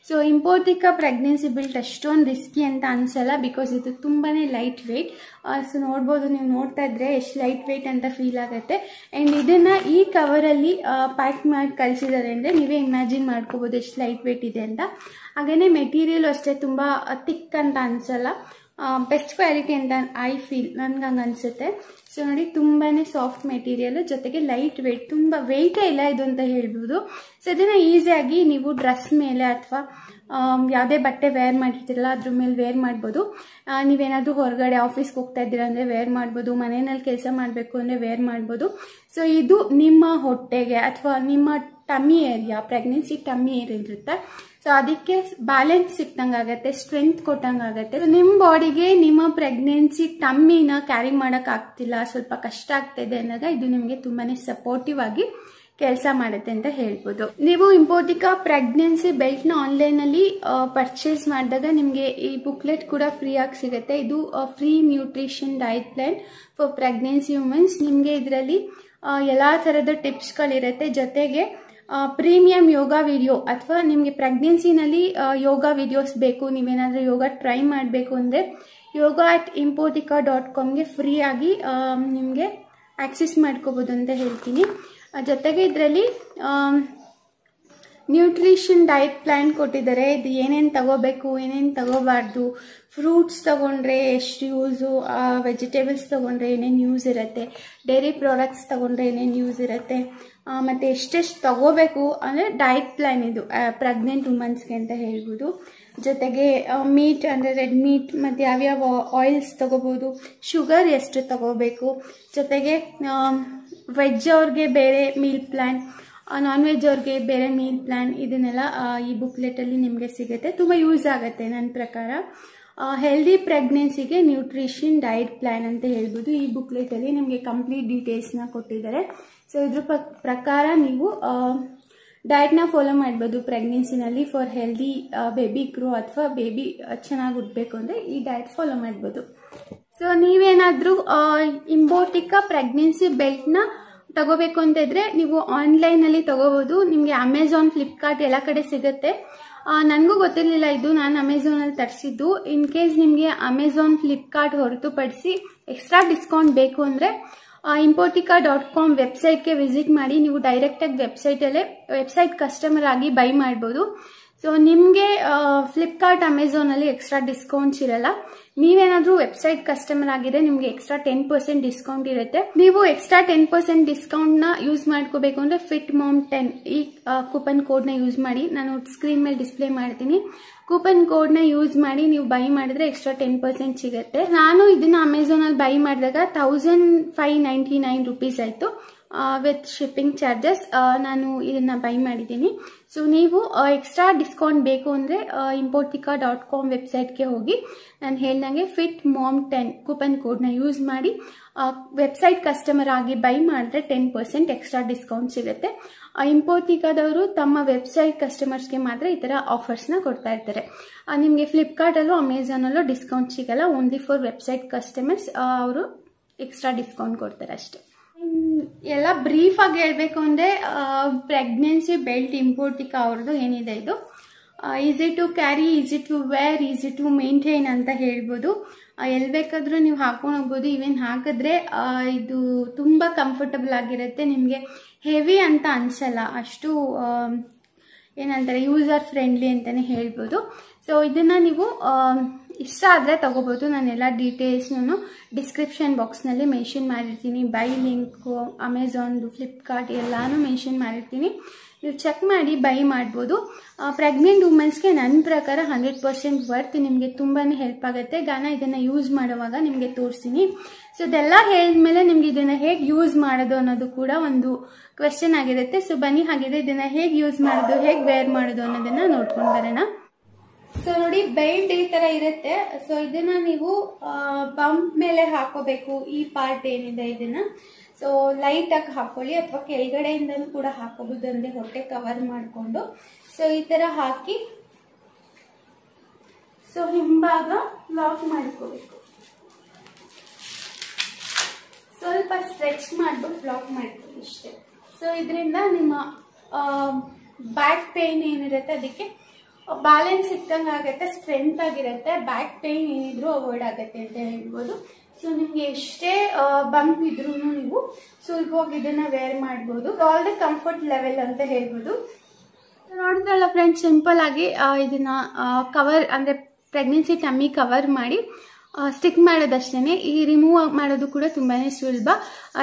ಸೊ ಇಂಪೋರ್ಟಿಕಾ ಪ್ರೆಗ್ನೆನ್ಸಿ ಬೆಲ್ಟ್ ಅಷ್ಟೊಂದು ರಿಸ್ಕಿ ಅಂತ ಅನಿಸಲ್ಲ, ಬಿಕಾಸ್ ಇದು ತುಂಬಾ ಲೈಟ್ ವೆಯ್ಟ್. ಸೊ ನೋಡ್ಬೋದು, ನೀವು ನೋಡ್ತಾ ಇದ್ರೆ ಎಷ್ಟು ಲೈಟ್ ವೆಯ್ಟ್ ಅಂತ ಫೀಲ್ ಆಗುತ್ತೆ. ಆ್ಯಂಡ್ ಇದನ್ನು ಈ ಕವರಲ್ಲಿ ಪ್ಯಾಕ್ ಮಾಡಿ ಕಳಿಸಿದ್ದಾರೆ ಅಂದರೆ ನೀವೇ ಇಮ್ಯಾಜಿನ್ ಮಾಡ್ಕೋಬೋದು ಎಷ್ಟು ಲೈಟ್ ವೆಯ್ಟ್ ಇದೆ ಅಂತ. ಹಾಗೆಯೇ ಮೆಟೀರಿಯಲ್ ಅಷ್ಟೇ ತುಂಬ ಥಿಕ್ ಅಂತ ಅನಿಸಲ್ಲ, ಬೆಸ್ಟ್ ಕ್ವಾಲಿಟಿ ಅಂತ ಐ ಫೀಲ್, ನನ್ಗೆ ಹಂಗೆ ಅನಿಸುತ್ತೆ. ಸೊ ನೋಡಿ, ತುಂಬಾ ಸಾಫ್ಟ್ ಮೆಟೀರಿಯಲ್, ಜೊತೆಗೆ ಲೈಟ್ ವೆಯ್ಟ್, ತುಂಬ ವೆಯ್ಟೇ ಇಲ್ಲ ಇದು ಅಂತ ಹೇಳ್ಬೋದು. ಸೊ ಇದನ್ನು ಈಸಿಯಾಗಿ ನೀವು ಡ್ರೆಸ್ ಮೇಲೆ ಅಥವಾ ಯಾವುದೇ ಬಟ್ಟೆ ವೇರ್ ಮಾಡಿರ್ತೀರಲ್ಲ ಅದ್ರ ಮೇಲೆ ವೇರ್ ಮಾಡ್ಬೋದು. ನೀವೇನಾದರೂ ಹೊರಗಡೆ ಆಫೀಸ್ಗೆ ಹೋಗ್ತಾ ಇದ್ದೀರಾ ಅಂದರೆ ವೇರ್ ಮಾಡ್ಬೋದು, ಮನೆಯಲ್ಲಿ ಕೆಲಸ ಮಾಡಬೇಕು ಅಂದರೆ ವೇರ್ ಮಾಡ್ಬೋದು. ಸೊ ಇದು ನಿಮ್ಮ ಹೊಟ್ಟೆಗೆ ಅಥವಾ ನಿಮ್ಮ tummy area, pregnancy tummy area ಇರುತ್ತೆ, ಸೊ ಅದಕ್ಕೆ ಬ್ಯಾಲೆನ್ಸ್ ಸಿಕ್ತಂಗೆ ಆಗುತ್ತೆ, ಸ್ಟ್ರೆಂತ್ ಕೊಟ್ಟಂಗೆ ಆಗುತ್ತೆ. ನಿಮ್ಮ ಬಾಡಿಗೆ ನಿಮ್ಮ ಪ್ರೆಗ್ನೆನ್ಸಿ ಟಮ್ಮಿನ ಕ್ಯಾರಿ ಮಾಡಕ್ ಆಗ್ತಿಲ್ಲ, ಸ್ವಲ್ಪ ಕಷ್ಟ ಆಗ್ತಿದೆ ಅಂದಾಗ ಇದು ನಿಮಗೆ ತುಂಬಾನೇ ಸಪೋರ್ಟಿವ್ ಆಗಿ ಕೆಲಸ ಮಾಡುತ್ತೆ ಅಂತ ಹೇಳ್ಬೋದು. ನೀವು ಇಂಪೋರ್ಟಿಕಾ ಪ್ರೆಗ್ನೆನ್ಸಿ ಬೆಲ್ಟ್ ನ ಆನ್ಲೈನ್ ಅಲ್ಲಿ ಪರ್ಚೇಸ್ ಮಾಡಿದಾಗ ನಿಮಗೆ ಈ ಬುಕ್ಲೆಟ್ ಕೂಡ ಫ್ರೀ ಆಗಿ ಸಿಗುತ್ತೆ. ಇದು free nutrition diet plan for pregnancy womens. ನಿಮಗೆ ಇದರಲ್ಲಿ ಎಲ್ಲಾ ತರದ ಟಿಪ್ಸ್ಗಳಿರುತ್ತೆ. ಜೊತೆಗೆ ಪ್ರೀಮಿಯಂ ಯೋಗ ವಿಡಿಯೋ ಅಥವಾ ನಿಮಗೆ ಪ್ರೆಗ್ನೆನ್ಸಿನಲ್ಲಿ ಯೋಗ ವಿಡಿಯೋಸ್ ಬೇಕು, ನೀವೇನಾದ್ರೂ ಯೋಗ ಟ್ರೈ ಮಾಡಬೇಕು ಅಂದರೆ yoga@impotica.comಗೆ ಫ್ರೀ ಆಗಿ ನಿಮಗೆ ಆಕ್ಸೆಸ್ ಮಾಡ್ಕೋಬೋದು ಅಂತ ಹೇಳ್ತೀನಿ. ಜೊತೆಗೆ ಇದರಲ್ಲಿ ನ್ಯೂಟ್ರಿಷನ್ ಡಯಟ್ ಪ್ಲಾನ್ ಕೊಟ್ಟಿದ್ದಾರೆ. ಇದು ಏನೇನು ತಗೋಬೇಕು, ಏನೇನು ತಗೋಬಾರ್ದು, ಫ್ರೂಟ್ಸ್ ತಗೊಂಡ್ರೆ ಎಷ್ಟು ಯೂಸು, ವೆಜಿಟೇಬಲ್ಸ್ ತಗೊಂಡ್ರೆ ಏನೇನು ಯೂಸ್ ಇರುತ್ತೆ, ಡೈರಿ ಪ್ರಾಡಕ್ಟ್ಸ್ ತಗೊಂಡ್ರೆ ಏನೇನು ಯೂಸ್ ಇರುತ್ತೆ, ಮತ್ತು ಎಷ್ಟೆಷ್ಟು ತಗೋಬೇಕು ಅಂದರೆ ಡಯಟ್ ಪ್ಲಾನ್ ಇದು ಪ್ರೆಗ್ನೆಂಟ್ ವುಮೆನ್ಸ್ಗೆ ಅಂತ ಹೇಳ್ಬೋದು. ಜೊತೆಗೆ ಮೀಟ್ ಅಂದರೆ ರೆಡ್ ಮೀಟ್ ಮತ್ತು ಯಾವ್ಯಾವ ಆಯಿಲ್ಸ್ ತಗೋಬೋದು, ಶುಗರ್ ಎಷ್ಟು ತಗೋಬೇಕು, ಜೊತೆಗೆ ವೆಜ್ ಅವ್ರಿಗೆ ಬೇರೆ ಮೀಲ್ ಪ್ಲ್ಯಾನ್, ನಾನ್ ವೆಜ್ ಅವ್ರಿಗೆ ಬೇರೆ ಮೀಲ್ ಪ್ಲ್ಯಾನ್, ಇದನ್ನೆಲ್ಲ ಈ ಬುಕ್ಲೆಟಲ್ಲಿ ನಿಮಗೆ ಸಿಗುತ್ತೆ. ತುಂಬ ಯೂಸ್ ಆಗುತ್ತೆ ನನ್ನ ಪ್ರಕಾರ. ಹೆಲ್ದಿ ಪ್ರೆಗ್ನೆನ್ಸಿಗೆ ನ್ಯೂಟ್ರಿಷನ್ ಡಯಟ್ ಪ್ಲ್ಯಾನ್ ಅಂತ ಹೇಳ್ಬೋದು. ಈ ಬುಕ್ಲೆಟಲ್ಲಿ ನಿಮಗೆ ಕಂಪ್ಲೀಟ್ ಡೀಟೇಲ್ಸ್ನ ಕೊಟ್ಟಿದ್ದಾರೆ. ಸೊ ಇದ್ರ ಪ್ರಕಾರ ನೀವು ಡಯಟ್ನ ಫಾಲೋ ಮಾಡ್ಬೋದು ಪ್ರೆಗ್ನೆನ್ಸಿನಲ್ಲಿ ಫಾರ್ ಹೆಲ್ದಿ ಬೇಬಿ ಗ್ರೋ ಅಥವಾ ಬೇಬಿ ಚೆನ್ನಾಗಿ ಹುಟ್ಟಬೇಕು ಅಂದರೆ ಈ ಡಯಟ್ ಫಾಲೋ ಮಾಡ್ಬೋದು. ಸೊ ನೀವೇನಾದರೂ ಇಂಪೋರ್ಟಿಕಾ ಪ್ರೆಗ್ನೆನ್ಸಿ ಬೆಲ್ಟ್ನ ತಗೋಬೇಕು ಅಂತ ಇದ್ರೆ ನೀವು ಆನ್ಲೈನಲ್ಲಿ ತಗೋಬೋದು. ನಿಮಗೆ ಅಮೆಝಾನ್, ಫ್ಲಿಪ್ಕಾರ್ಟ್ ಎಲ್ಲ ಕಡೆ ಸಿಗುತ್ತೆ. ನನಗೂ ಗೊತ್ತಿರಲಿಲ್ಲ ಇದು, ನಾನು ಅಮೆಝಾನಲ್ಲಿ ತರಿಸಿದ್ದು. ಇನ್ ಕೇಸ್ ನಿಮಗೆ ಅಮೆಝಾನ್, ಫ್ಲಿಪ್ಕಾರ್ಟ್ ಹೊರತುಪಡಿಸಿ ಎಕ್ಸ್ಟ್ರಾ ಡಿಸ್ಕೌಂಟ್ ಬೇಕು ಅಂದರೆ impotica.com ವೆಬ್ಸೈಟ್ಗೆ ವಿಸಿಟ್ ಮಾಡಿ ನೀವು ಡೈರೆಕ್ಟಾಗಿ ವೆಬ್ಸೈಟ್ ಕಸ್ಟಮರ್ ಆಗಿ ಬೈ ಮಾಡ್ಬೋದು. ಸೊ ನಿಮಗೆ ಫ್ಲಿಪ್ಕಾರ್ಟ್, ಅಮೆಝಾನಲ್ಲಿ ಎಕ್ಸ್ಟ್ರಾ ಡಿಸ್ಕೌಂಟ್ಸ್ ಇರಲ್ಲ. ನೀವೇನಾದರೂ ವೆಬ್ಸೈಟ್ ಕಸ್ಟಮರ್ ಆಗಿದೆ ನಿಮಗೆ ಎಕ್ಸ್ಟ್ರಾ 10% ಡಿಸ್ಕೌಂಟ್ ಇರುತ್ತೆ. ನೀವು ಎಕ್ಸ್ಟ್ರಾ 10% ಡಿಸ್ಕೌಂಟ್ನ ಯೂಸ್ ಮಾಡ್ಕೋಬೇಕು ಅಂದರೆ FitMom10 ಈ ಕೂಪನ್ ಕೋಡ್ನ ಯೂಸ್ ಮಾಡಿ. ನಾನು ಸ್ಕ್ರೀನ್ ಮೇಲೆ ಡಿಸ್ಪ್ಲೇ ಮಾಡ್ತೀನಿ. ಕೂಪನ್ ಕೋಡ್ನ ಯೂಸ್ ಮಾಡಿ ನೀವು ಬೈ ಮಾಡಿದ್ರೆ ಎಕ್ಸ್ಟ್ರಾ 10% ಸಿಗುತ್ತೆ. ನಾನು ಇದನ್ನ ಅಮೆಝಾನಲ್ಲಿ ಬೈ ಮಾಡಿದಾಗ 1599 ರುಪೀಸ್ ಆಯಿತು ವಿತ್ ಶಿಪ್ಪಿಂಗ್ ಚಾರ್ಜಸ್. ನಾನು ಇದನ್ನ ಬೈ ಮಾಡಿದ್ದೀನಿ. ಸೊ ನೀವು ಎಕ್ಸ್ಟ್ರಾ ಡಿಸ್ಕೌಂಟ್ ಬೇಕು ಅಂದರೆ impotica.com ವೆಬ್ಸೈಟ್ಗೆ ಹೋಗಿ ನಾನು ಹೇಳ್ದಂಗೆ FitMom10 ಕೂಪನ್ ಕೋಡ್ನ ಯೂಸ್ ಮಾಡಿ ವೆಬ್ಸೈಟ್ ಕಸ್ಟಮರ್ ಆಗಿ ಬೈ ಮಾಡಿದ್ರೆ 10% ಎಕ್ಸ್ಟ್ರಾ ಡಿಸ್ಕೌಂಟ್ ಸಿಗುತ್ತೆ. ಇಂಪೋರ್ಟಿಕಾದವರು ತಮ್ಮ ವೆಬ್ಸೈಟ್ ಕಸ್ಟಮರ್ಸ್ಗೆ ಮಾತ್ರ ಈ ಥರ ಆಫರ್ಸ್ನ ಕೊಡ್ತಾ ಇರ್ತಾರೆ. ನಿಮಗೆ ಫ್ಲಿಪ್ಕಾರ್ಟಲ್ಲೂ ಅಮೆಝಾನಲ್ಲೂ ಡಿಸ್ಕೌಂಟ್ ಸಿಗಲ್ಲ. ಓನ್ಲಿ ಫಾರ್ ವೆಬ್ಸೈಟ್ ಕಸ್ಟಮರ್ಸ್ ಅವರು ಎಕ್ಸ್ಟ್ರಾ ಡಿಸ್ಕೌಂಟ್ ಕೊಡ್ತಾರೆ ಅಷ್ಟೇ. ಎಲ್ಲ ಬ್ರೀಫ್ ಆಗಿ ಹೇಳಬೇಕು ಅಂದರೆ ಪ್ರೆಗ್ನೆನ್ಸಿ ಬೆಲ್ಟ್ ಇಂಪೋರ್ಟಿಕಾ ಅವ್ರದ್ದು ಏನಿದೆ ಇದು easy to carry, easy to wear, easy to maintain ಅಂತ ಹೇಳ್ಬೋದು. ಎಲ್ಲಿ ಬೇಕಾದರೂ ನೀವು ಹಾಕೊಂಡು ಹೋಗ್ಬೋದು. ಈವನ್ ಹಾಕಿದ್ರೆ ಇದು ತುಂಬ ಕಂಫರ್ಟಬಲ್ ಆಗಿರುತ್ತೆ, ನಿಮಗೆ ಹೆವಿ ಅಂತ ಅನಿಸಲ್ಲ, ಅಷ್ಟು ಏನಂತಾರೆ ಯೂಸರ್ ಫ್ರೆಂಡ್ಲಿ ಅಂತಲೇ ಹೇಳ್ಬೋದು. ಸೊ ಇದನ್ನು ನೀವು ಇಷ್ಟ ಆದರೆ ತಗೋಬೋದು. ನಾನು ಎಲ್ಲ ಡೀಟೇಲ್ಸ್ನೂ ಡಿಸ್ಕ್ರಿಪ್ಷನ್ ಬಾಕ್ಸ್ನಲ್ಲಿ ಮೆನ್ಷನ್ ಮಾಡಿರ್ತೀನಿ. ಬೈ ಲಿಂಕು, ಅಮೆಝಾನ್ದು, ಫ್ಲಿಪ್ಕಾರ್ಟ್ ಎಲ್ಲಾನು ಮೆನ್ಷನ್ ಮಾಡಿರ್ತೀನಿ. ನೀವು ಚೆಕ್ ಮಾಡಿ ಬೈ ಮಾಡ್ಬೋದು. ಪ್ರೆಗ್ನೆಂಟ್ ವುಮೆನ್ಸ್ಗೆ ನನ್ನ ಪ್ರಕಾರ 100% ವರ್ತ್, ನಿಮಗೆ ತುಂಬಾ ಹೆಲ್ಪ್ ಆಗುತ್ತೆ. ಇದನ್ನು ಯೂಸ್ ಮಾಡುವಾಗ ನಿಮಗೆ ತೋರಿಸ್ತೀನಿ. ಸೊ ಇದೆಲ್ಲ ಹೇಳಿದ್ಮೇಲೆ ನಿಮ್ಗೆ ಇದನ್ನು ಹೇಗೆ ಯೂಸ್ ಮಾಡೋದು ಅನ್ನೋದು ಕೂಡ ಒಂದು ಕ್ವೆಶ್ಚನ್ ಆಗಿರುತ್ತೆ. ಸೊ ಬನ್ನಿ ಹಾಗಿದ್ರೆ ಇದನ್ನು ಹೇಗೆ ಯೂಸ್ ಮಾಡೋದು, ಹೇಗೆ ವೇರ್ ಮಾಡೋದು ಅನ್ನೋದನ್ನು ನೋಡ್ಕೊಂಡು ಬರೋಣ. ಸೊ ನೋಡಿ, ಬೆಲ್ಟ್ ಈ ತರ ಇರುತ್ತೆ. ಸೊ ಇದನ್ನ ನೀವು ಬಂಪ್ ಮೇಲೆ ಹಾಕೋಬೇಕು. ಈ ಪಾರ್ಟ್ ಏನಿದೆ ಇದನ್ನ ಸೊ ಲೈಟ್ ಆಗಿ ಹಾಕೊಳ್ಳಿ, ಅಥವಾ ಕೆಳಗಡೆಯಿಂದನೂ ಕೂಡ ಹಾಕೋಬಹುದು, ಅಂದ್ರೆ ಹೊಟ್ಟೆ ಕವರ್ ಮಾಡಿಕೊಂಡು. ಸೊ ಈ ತರ ಹಾಕಿ ಸೊ ಹಿಂಭಾಗ ಲಾಕ್ ಮಾಡ್ಕೋಬೇಕು. ಸ್ವಲ್ಪ ಸ್ಟ್ರೆಚ್ ಮಾಡ್ಬಿಟ್ಟು ಲಾಕ್ ಮಾಡ್ಕೊಳ್ಳಿ ಇಷ್ಟೇ. ಸೊ ಇದರಿಂದ ನಿಮ್ಮ ಬ್ಯಾಕ್ ಪೇನ್ ಏನಿರುತ್ತೆ ಅದಕ್ಕೆ ಬ್ಯಾಲೆನ್ಸ್ ಸಿಕ್ಕಂಗೆ ಆಗುತ್ತೆ, ಸ್ಟ್ರೆಂತ್ ಆಗಿರುತ್ತೆ, ಬ್ಯಾಕ್ ಪೇನ್ ಏನಿದ್ರು ಅವಾಯ್ಡ್ ಆಗುತ್ತೆ ಅಂತ ಹೇಳ್ಬೋದು. ಸೊ ನಿಮ್ಗೆ ಎಷ್ಟೇ ಬಂಪ್ ಇದ್ರೂ ನೀವು ಸುಲಭವಾಗಿ ಇದನ್ನ ವೇರ್ ಮಾಡ್ಬೋದು. ಆಲ್ ದ ಕಂಫರ್ಟ್ ಲೆವೆಲ್ ಅಂತ ಹೇಳ್ಬೋದು. ನೋಡಿದ್ರಲ್ಲ ಫ್ರೆಂಡ್ಸ್, ಸಿಂಪಲ್ ಆಗಿ ಇದನ್ನ ಕವರ್ ಅಂದ್ರೆ ಪ್ರೆಗ್ನೆನ್ಸಿ ಟಮ್ಮಿ ಕವರ್ ಮಾಡಿ ಸ್ಟಿಕ್ ಮಾಡೋದಷ್ಟೇ. ಈ ರಿಮೂವ್ ಮಾಡೋದು ಕೂಡ ತುಂಬಾನೇ ಸುಲಭ.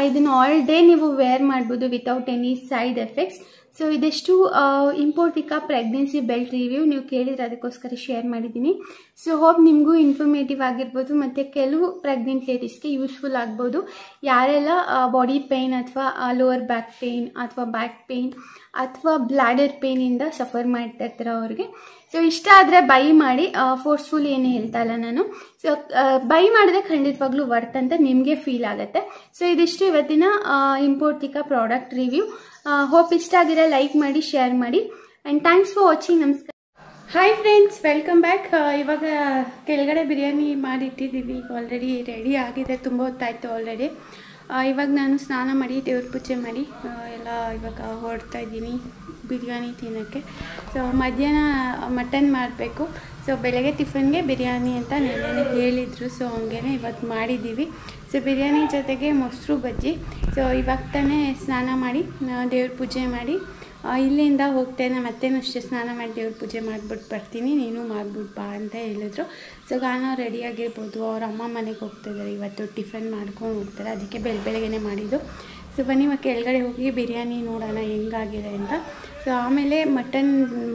ಇದನ್ನ ಆಲ್ ಡೇ ನೀವು ವೇರ್ ಮಾಡ್ಬೋದು without any side effects. So ಇದೆಷ್ಟು ಇಂಪೋರ್ಟಿಕಾ ಪ್ರೆಗ್ನೆನ್ಸಿ ಬೆಲ್ಟ್ ರಿವ್ಯೂ ನೀವು ಕೇಳಿದ್ರೆ ಅದಕ್ಕೋಸ್ಕರ ಶೇರ್ ಮಾಡಿದ್ದೀನಿ. ಸೊ ಹೋಪ್ ನಿಮಗೂ ಇನ್ಫಾರ್ಮೇಟಿವ್ ಆಗಿರ್ಬೋದು, ಮತ್ತು ಕೆಲವು ಪ್ರೆಗ್ನೆಂಟ್ ಲೇಡೀಸ್ಗೆ ಯೂಸ್ಫುಲ್ ಆಗ್ಬೋದು. ಯಾರೆಲ್ಲ ಬಾಡಿ ಪೇಯ್ನ್ ಅಥವಾ ಲೋವರ್ ಬ್ಯಾಕ್ ಪೇಯ್ನ್ ಅಥವಾ ಬ್ಯಾಕ್ ಪೇಯ್ನ್ ಅಥವಾ ಬ್ಲಾಡರ್ ಪೇನಿಂದ ಸಫರ್ ಮಾಡ್ತಾ ಇರ್ತಾರೆ ಅವ್ರಿಗೆ. ಸೊ ಇಷ್ಟ ಆದರೆ ಬೈ ಮಾಡಿ, ಫೋರ್ಸ್ಫುಲ್ ಏನು ಹೇಳ್ತಾ ಇಲ್ಲ ನಾನು. ಸೊ ಬೈ ಮಾಡಿದ್ರೆ ಖಂಡಿತವಾಗ್ಲೂ ವರ್ತ್ ಅಂತ ನಿಮಗೆ ಫೀಲ್ ಆಗುತ್ತೆ. ಸೊ ಇದಿಷ್ಟು ಇವತ್ತಿನ ಇಂಪೋರ್ಟಿಕಾ ಪ್ರಾಡಕ್ಟ್ ರಿವ್ಯೂ. ಹೋಪ್ ಇಷ್ಟ ಆಗಿದ್ರೆ ಲೈಕ್ ಮಾಡಿ, ಶೇರ್ ಮಾಡಿ, ಆ್ಯಂಡ್ ಥ್ಯಾಂಕ್ಸ್ ಫಾರ್ ವಾಚಿಂಗ್. ನಮಸ್ಕಾರ. Hi friends, welcome back. ಇವಾಗ ಕೆಳಗಡೆ ಬಿರಿಯಾನಿ ಮಾಡಿಟ್ಟಿದ್ದೀವಿ. ಈಗ ಆಲ್ರೆಡಿ ರೆಡಿ ಆಗಿದೆ, ತುಂಬ ಹೊತ್ತಾಯಿತು ಆಲ್ರೆಡಿ. ಇವಾಗ ನಾನು ಸ್ನಾನ ಮಾಡಿ ದೇವ್ರ ಪೂಜೆ ಮಾಡಿ ಎಲ್ಲ ಇವಾಗ ಹೊರಡ್ತಾ ಇದ್ದೀನಿ ಬಿರಿಯಾನಿ ತಿನ್ನೋಕ್ಕೆ. ಸೊ ಮಧ್ಯಾಹ್ನ ಮಟನ್ ಮಾಡಬೇಕು. ಸೊ ಬೆಳಗ್ಗೆ ಟಿಫನ್ಗೆ ಬಿರಿಯಾನಿ ಅಂತ ನೆನ್ನೆ ಹೇಳಿದರು. ಸೊ ಹಂಗೇ ಇವತ್ತು ಮಾಡಿದ್ದೀವಿ. ಸೊ ಬಿರಿಯಾನಿ ಜೊತೆಗೆ ಮೊಸರು ಬಜ್ಜಿ. ಸೊ ಇವಾಗ ತಾನೇ ಸ್ನಾನ ಮಾಡಿ ದೇವ್ರ ಪೂಜೆ ಮಾಡಿ ಇಲ್ಲಿಂದ ಹೋಗ್ತೇನೆ. ಮತ್ತೇನು ಅಷ್ಟೇ ಸ್ನಾನ ಮಾಡಿ ದೇವ್ರ ಪೂಜೆ ಮಾಡಿಬಿಟ್ಟು ಬರ್ತೀನಿ, ನೀನು ಮಾಡಿಬಿಟ್ಟು ಬಾ ಅಂತ ಹೇಳಿದ್ರು. ಸೊ ಗಾನ ರೆಡಿಯಾಗಿರ್ಬೋದು. ಅವ್ರ ಅಮ್ಮ ಮನೆಗೆ ಹೋಗ್ತಿದ್ದಾರೆ, ಇವತ್ತು ಟಿಫನ್ ಮಾಡ್ಕೊಂಡು ಹೋಗ್ತಾರೆ, ಅದಕ್ಕೆ ಬೆಳಗ್ಗೆನೇ ಮಾಡಿದ್ದು. ಸೊ ಬನ್ನಿ ಇವಾಗ ಕೆಳಗಡೆ ಹೋಗಿ ಬಿರಿಯಾನಿ ನೋಡೋಣ ಹೆಂಗಾಗಿದೆ ಅಂತ. ಸೊ ಆಮೇಲೆ ಮಟನ್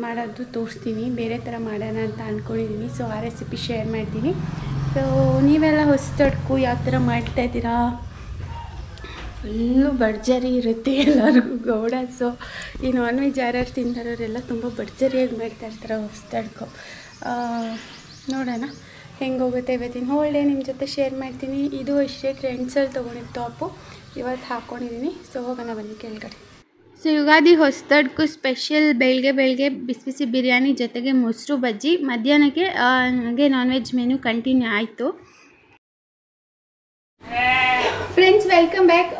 ಮಾಡೋದು ತೋರಿಸ್ತೀನಿ, ಬೇರೆ ಥರ ಮಾಡೋಣ ಅಂತ ಅಂದ್ಕೊಂಡಿದ್ದೀನಿ. ಸೊ ಆ ರೆಸಿಪಿ ಶೇರ್ ಮಾಡ್ತೀನಿ. ಸೊ ನೀವೆಲ್ಲ ಹೊಸದಡ್ಕು ಯಾವ ಥರ ಮಾಡ್ತಾಯಿದ್ದೀರಾ? ಫುಲ್ಲು ಭರ್ಜರಿ ಇರುತ್ತೆ ಎಲ್ಲರಿಗೂ ಗೌಡ. ಸೊ ಈ ನಾನ್ ವೆಜ್ ಯಾರ್ಯಾರು ತಿಂತಾರೋರೆಲ್ಲ ತುಂಬ ಭರ್ಜರಿಯಾಗಿ ಮಾಡ್ತಾಯಿರ್ತಾರೆ ಹೊಸದಡ್ಕು. ನೋಡೋಣ ಹೆಂಗೆ ಹೋಗುತ್ತೆ ಇವತ್ತಿನ ಹೋಲ್ ಡೇ ನಿಮ್ಮ ಜೊತೆ ಶೇರ್ ಮಾಡ್ತೀನಿ. ಇದು ಅಷ್ಟೇ ಟ್ರೆಂಡ್ಸಲ್ಲಿ ತೊಗೊಂಡಿದ್ದು ಟಾಪು, ಇವತ್ತು ಹಾಕ್ಕೊಂಡಿದ್ದೀನಿ. ಸೊ ಹೋಗೋಣ ಬನ್ನಿ ಕೆಳಗಡೆ. ಸೊ ಯುಗಾದಿ ಹೊಸದಡ್ಕು ಸ್ಪೆಷಲ್ ಬೆಳಗ್ಗೆ ಬಿಸಿ ಬಿಸಿ ಬಿರಿಯಾನಿ ಜೊತೆಗೆ ಮೊಸರು ಬಜ್ಜಿ. ಮಧ್ಯಾಹ್ನಕ್ಕೆ ನನಗೆ ನಾನ್ ವೆಜ್ ಮೆನು ಕಂಟಿನ್ಯೂ ಆಯಿತು. Friends, welcome back.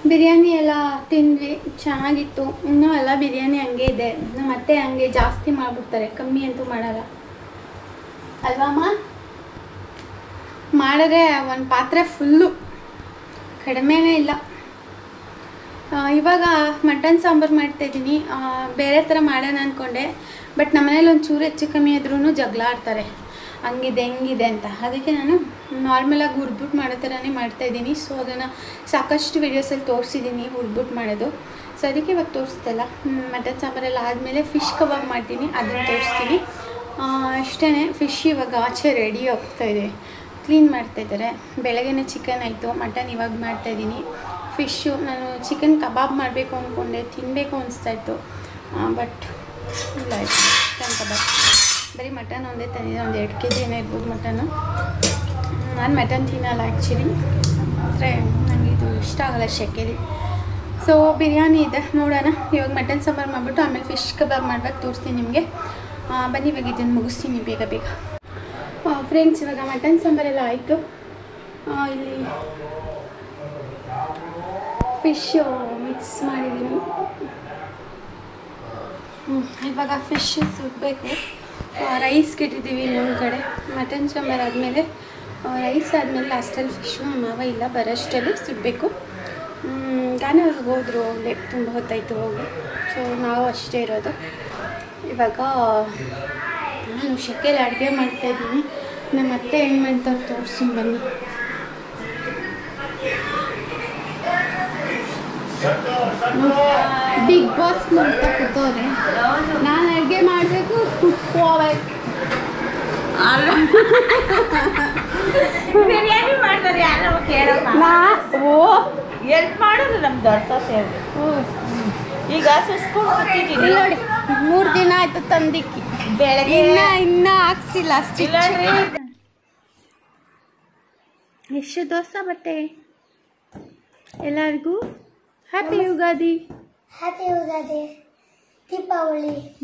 ಬಿರಿಯಾನಿ ಎಲ್ಲ ತಿಂದ್ವಿ, ಚೆನ್ನಾಗಿತ್ತು. ಇನ್ನೂ ಎಲ್ಲ ಬಿರಿಯಾನಿ ಹಂಗೆ ಇದೆ, ಮತ್ತೆ ಹಂಗೆ ಜಾಸ್ತಿ ಮಾಡಿಬಿಡ್ತಾರೆ, ಕಮ್ಮಿ ಅಂತೂ ಮಾಡಲ್ಲ ಅಲ್ವಮ್ಮ? ಮಾಡಿದ್ರೆ ಒಂದು ಪಾತ್ರೆ ಫುಲ್ಲು, ಕಡಿಮೆನೇ ಇಲ್ಲ. ಇವಾಗ ಮಟನ್ ಸಾಂಬಾರು ಮಾಡ್ತಾಯಿದ್ದೀನಿ. ಬೇರೆ ಥರ ಮಾಡೋಣ ಅಂದ್ಕೊಂಡೆ, ಬಟ್ ನಮ್ಮನೇಲಿ ಒಂದು ಚೂರು ಹೆಚ್ಚು ಕಮ್ಮಿ ಆದ್ರೂ ಜಗಳ ಆಡ್ತಾರೆ, ಹಂಗಿದೆ ಹೆಂಗಿದೆ ಅಂತ. ಅದಕ್ಕೆ ನಾನು ನಾರ್ಮಲಾಗಿ ಹುರ್ಬಿಟ್ಟು ಮಾಡೋ ಥರನೇ ಮಾಡ್ತಾಯಿದ್ದೀನಿ. ಸೊ ಅದನ್ನು ಸಾಕಷ್ಟು ವೀಡಿಯೋಸಲ್ಲಿ ತೋರಿಸಿದ್ದೀನಿ ಹುರ್ಬಿಟ್ಟು ಮಾಡೋದು. ಸೊ ಅದಕ್ಕೆ ಇವಾಗ ತೋರಿಸ್ತಲ್ಲ. ಮಟನ್ ಸಾಂಬಾರೆಲ್ಲ ಆದಮೇಲೆ ಫಿಶ್ ಕಬಾಬ್ ಮಾಡ್ತೀನಿ, ಅದನ್ನು ತೋರಿಸ್ತೀನಿ. ಅಷ್ಟೇ. ಫಿಶ್ ಇವಾಗ ಆಚೆ ರೆಡಿ ಆಗ್ತಾಯಿದೆ, ಕ್ಲೀನ್ ಮಾಡ್ತಾಯಿದ್ದಾರೆ. ಬೆಳಗ್ಗೆನೇ ಚಿಕನ್ ಆಯಿತು, ಮಟನ್ ಇವಾಗ ಮಾಡ್ತಾಯಿದ್ದೀನಿ. ಫಿಶ್ಶು ನಾನು ಚಿಕನ್ ಕಬಾಬ್ ಮಾಡಬೇಕು ಅಂದ್ಕೊಂಡೆ, ತಿನ್ನಬೇಕು ಅನಿಸ್ತಾಯಿತ್ತು, ಬಟ್ ಇಲ್ಲ ಆಯಿತು ಚಿಕನ್ ಕಬಾಬ್. ಬರೀ ಮಟನ್ ಒಂದೇ ತಂದಿದ್ದೆ, ಒಂದು 2 kg ಏನೋ ಇರ್ಬೋದು ಮಟನ್ನು. ನಾನು ಮಟನ್ ತಿನ್ನಲ್ಲ ಆ್ಯಕ್ಚುಲಿ, ಅಂದರೆ ನನಗೆ ಇದು ಇಷ್ಟ ಆಗೋಲ್ಲ ಶೆಕೆಲಿ. ಸೊ ಬಿರಿಯಾನಿ ಇದೆ, ನೋಡೋಣ. ಇವಾಗ ಮಟನ್ ಸಾಂಬಾರು ಮಾಡಿಬಿಟ್ಟು ಆಮೇಲೆ ಫಿಶ್ ಕಬಾಬ್ ಮಾಡ್ಬೇಕು, ತೋರಿಸ್ತೀನಿ ನಿಮಗೆ. ಬನ್ನಿ ಇವಾಗ ಇದನ್ನು ಮುಗಿಸ್ತೀನಿ ಬೇಗ. ಫ್ರೆಂಡ್ಸ್, ಇವಾಗ ಮಟನ್ ಸಾಂಬಾರೆಲ್ಲ ಆಯಿತು. ಇಲ್ಲಿ ಫಿಶ್ಶು ಮಿಕ್ಸ್ ಮಾಡಿದ್ದೀನಿ. ಇವಾಗ ಫಿಶ್ ಸುಡಬೇಕು. ರೈಸ್ಗೆ ಇಟ್ಟಿದ್ದೀವಿ ಇನ್ನೊಂದು ಕಡೆ. ಮಟನ್ ಸಾಂಬಾರು ಆದಮೇಲೆ ರೈಸ್ ಆದಮೇಲೆ ಲಾಸ್ಟಲ್ಲಿ ಫಿಶ್ಶು ಮಾವ ಇಲ್ಲ ಬರೋಷ್ಟಲ್ಲಿ ಸುಡಬೇಕು. ಗಾನ ಅವ್ರಿಗೆ ಹೋದರು, ಅಲ್ಲೇ ತುಂಬ ಹೊತ್ತಾಯಿತು ಹೋಗಿ. ಸೊ ನಾವು ಅಷ್ಟೇ ಇರೋದು. ಇವಾಗ ನಾನು ಶೆಕೆಯಲ್ಲಿ ಅಡುಗೆ ಮಾಡ್ತಾಯಿದ್ದೀನಿ. ನಮ್ಮ ಅತ್ತೆ ಹೆಂಗೆ ಮಾಡ್ತಾರೆ ತೋರಿಸ್ತೀನಿ ಬನ್ನಿ. ಬಿಗ್ ಬಾಸ್ ನೋಡ್ತಾ ಕೂತವ್ರೆ, ನಾನು ಅಡುಗೆ ಮಾಡಬೇಕು, ಕುತ್ಕೋಬೇಕು. ಬಿರಿಯಾನಿ ಮಾಡ್ತಾರೆ ಯಾರೋ ಕೇಳಮ್ಮ. ಎಲ್ಪ್ ಮಾಡೋದು ನಮ್ಮ ದೊಡ್ಡ ಸೇವೆ. ಈಗ ಸುಸ್ಕೊಂಡು ಕೂತಿದ್ದೀನಿ ನೋಡಿ, 3 ದಿನ ಆಯ್ತು ತಂದಿಕ್ಕಿ, ಬೆಳಗ್ಗೆ ಇನ್ನ ಹಾಕ್ಸಿಲ್ಲ ಅಷ್ಟಿಲ್ಲ. ಎಷ್ಟು ದೋಸೆ ಬಟ್ಟೆ. ಎಲ್ಲರಿಗೂ ಹ್ಯಾಪಿ ಯುಗಾದಿ. ಹ್ಯಾಪಿ ಯುಗಾದಿ.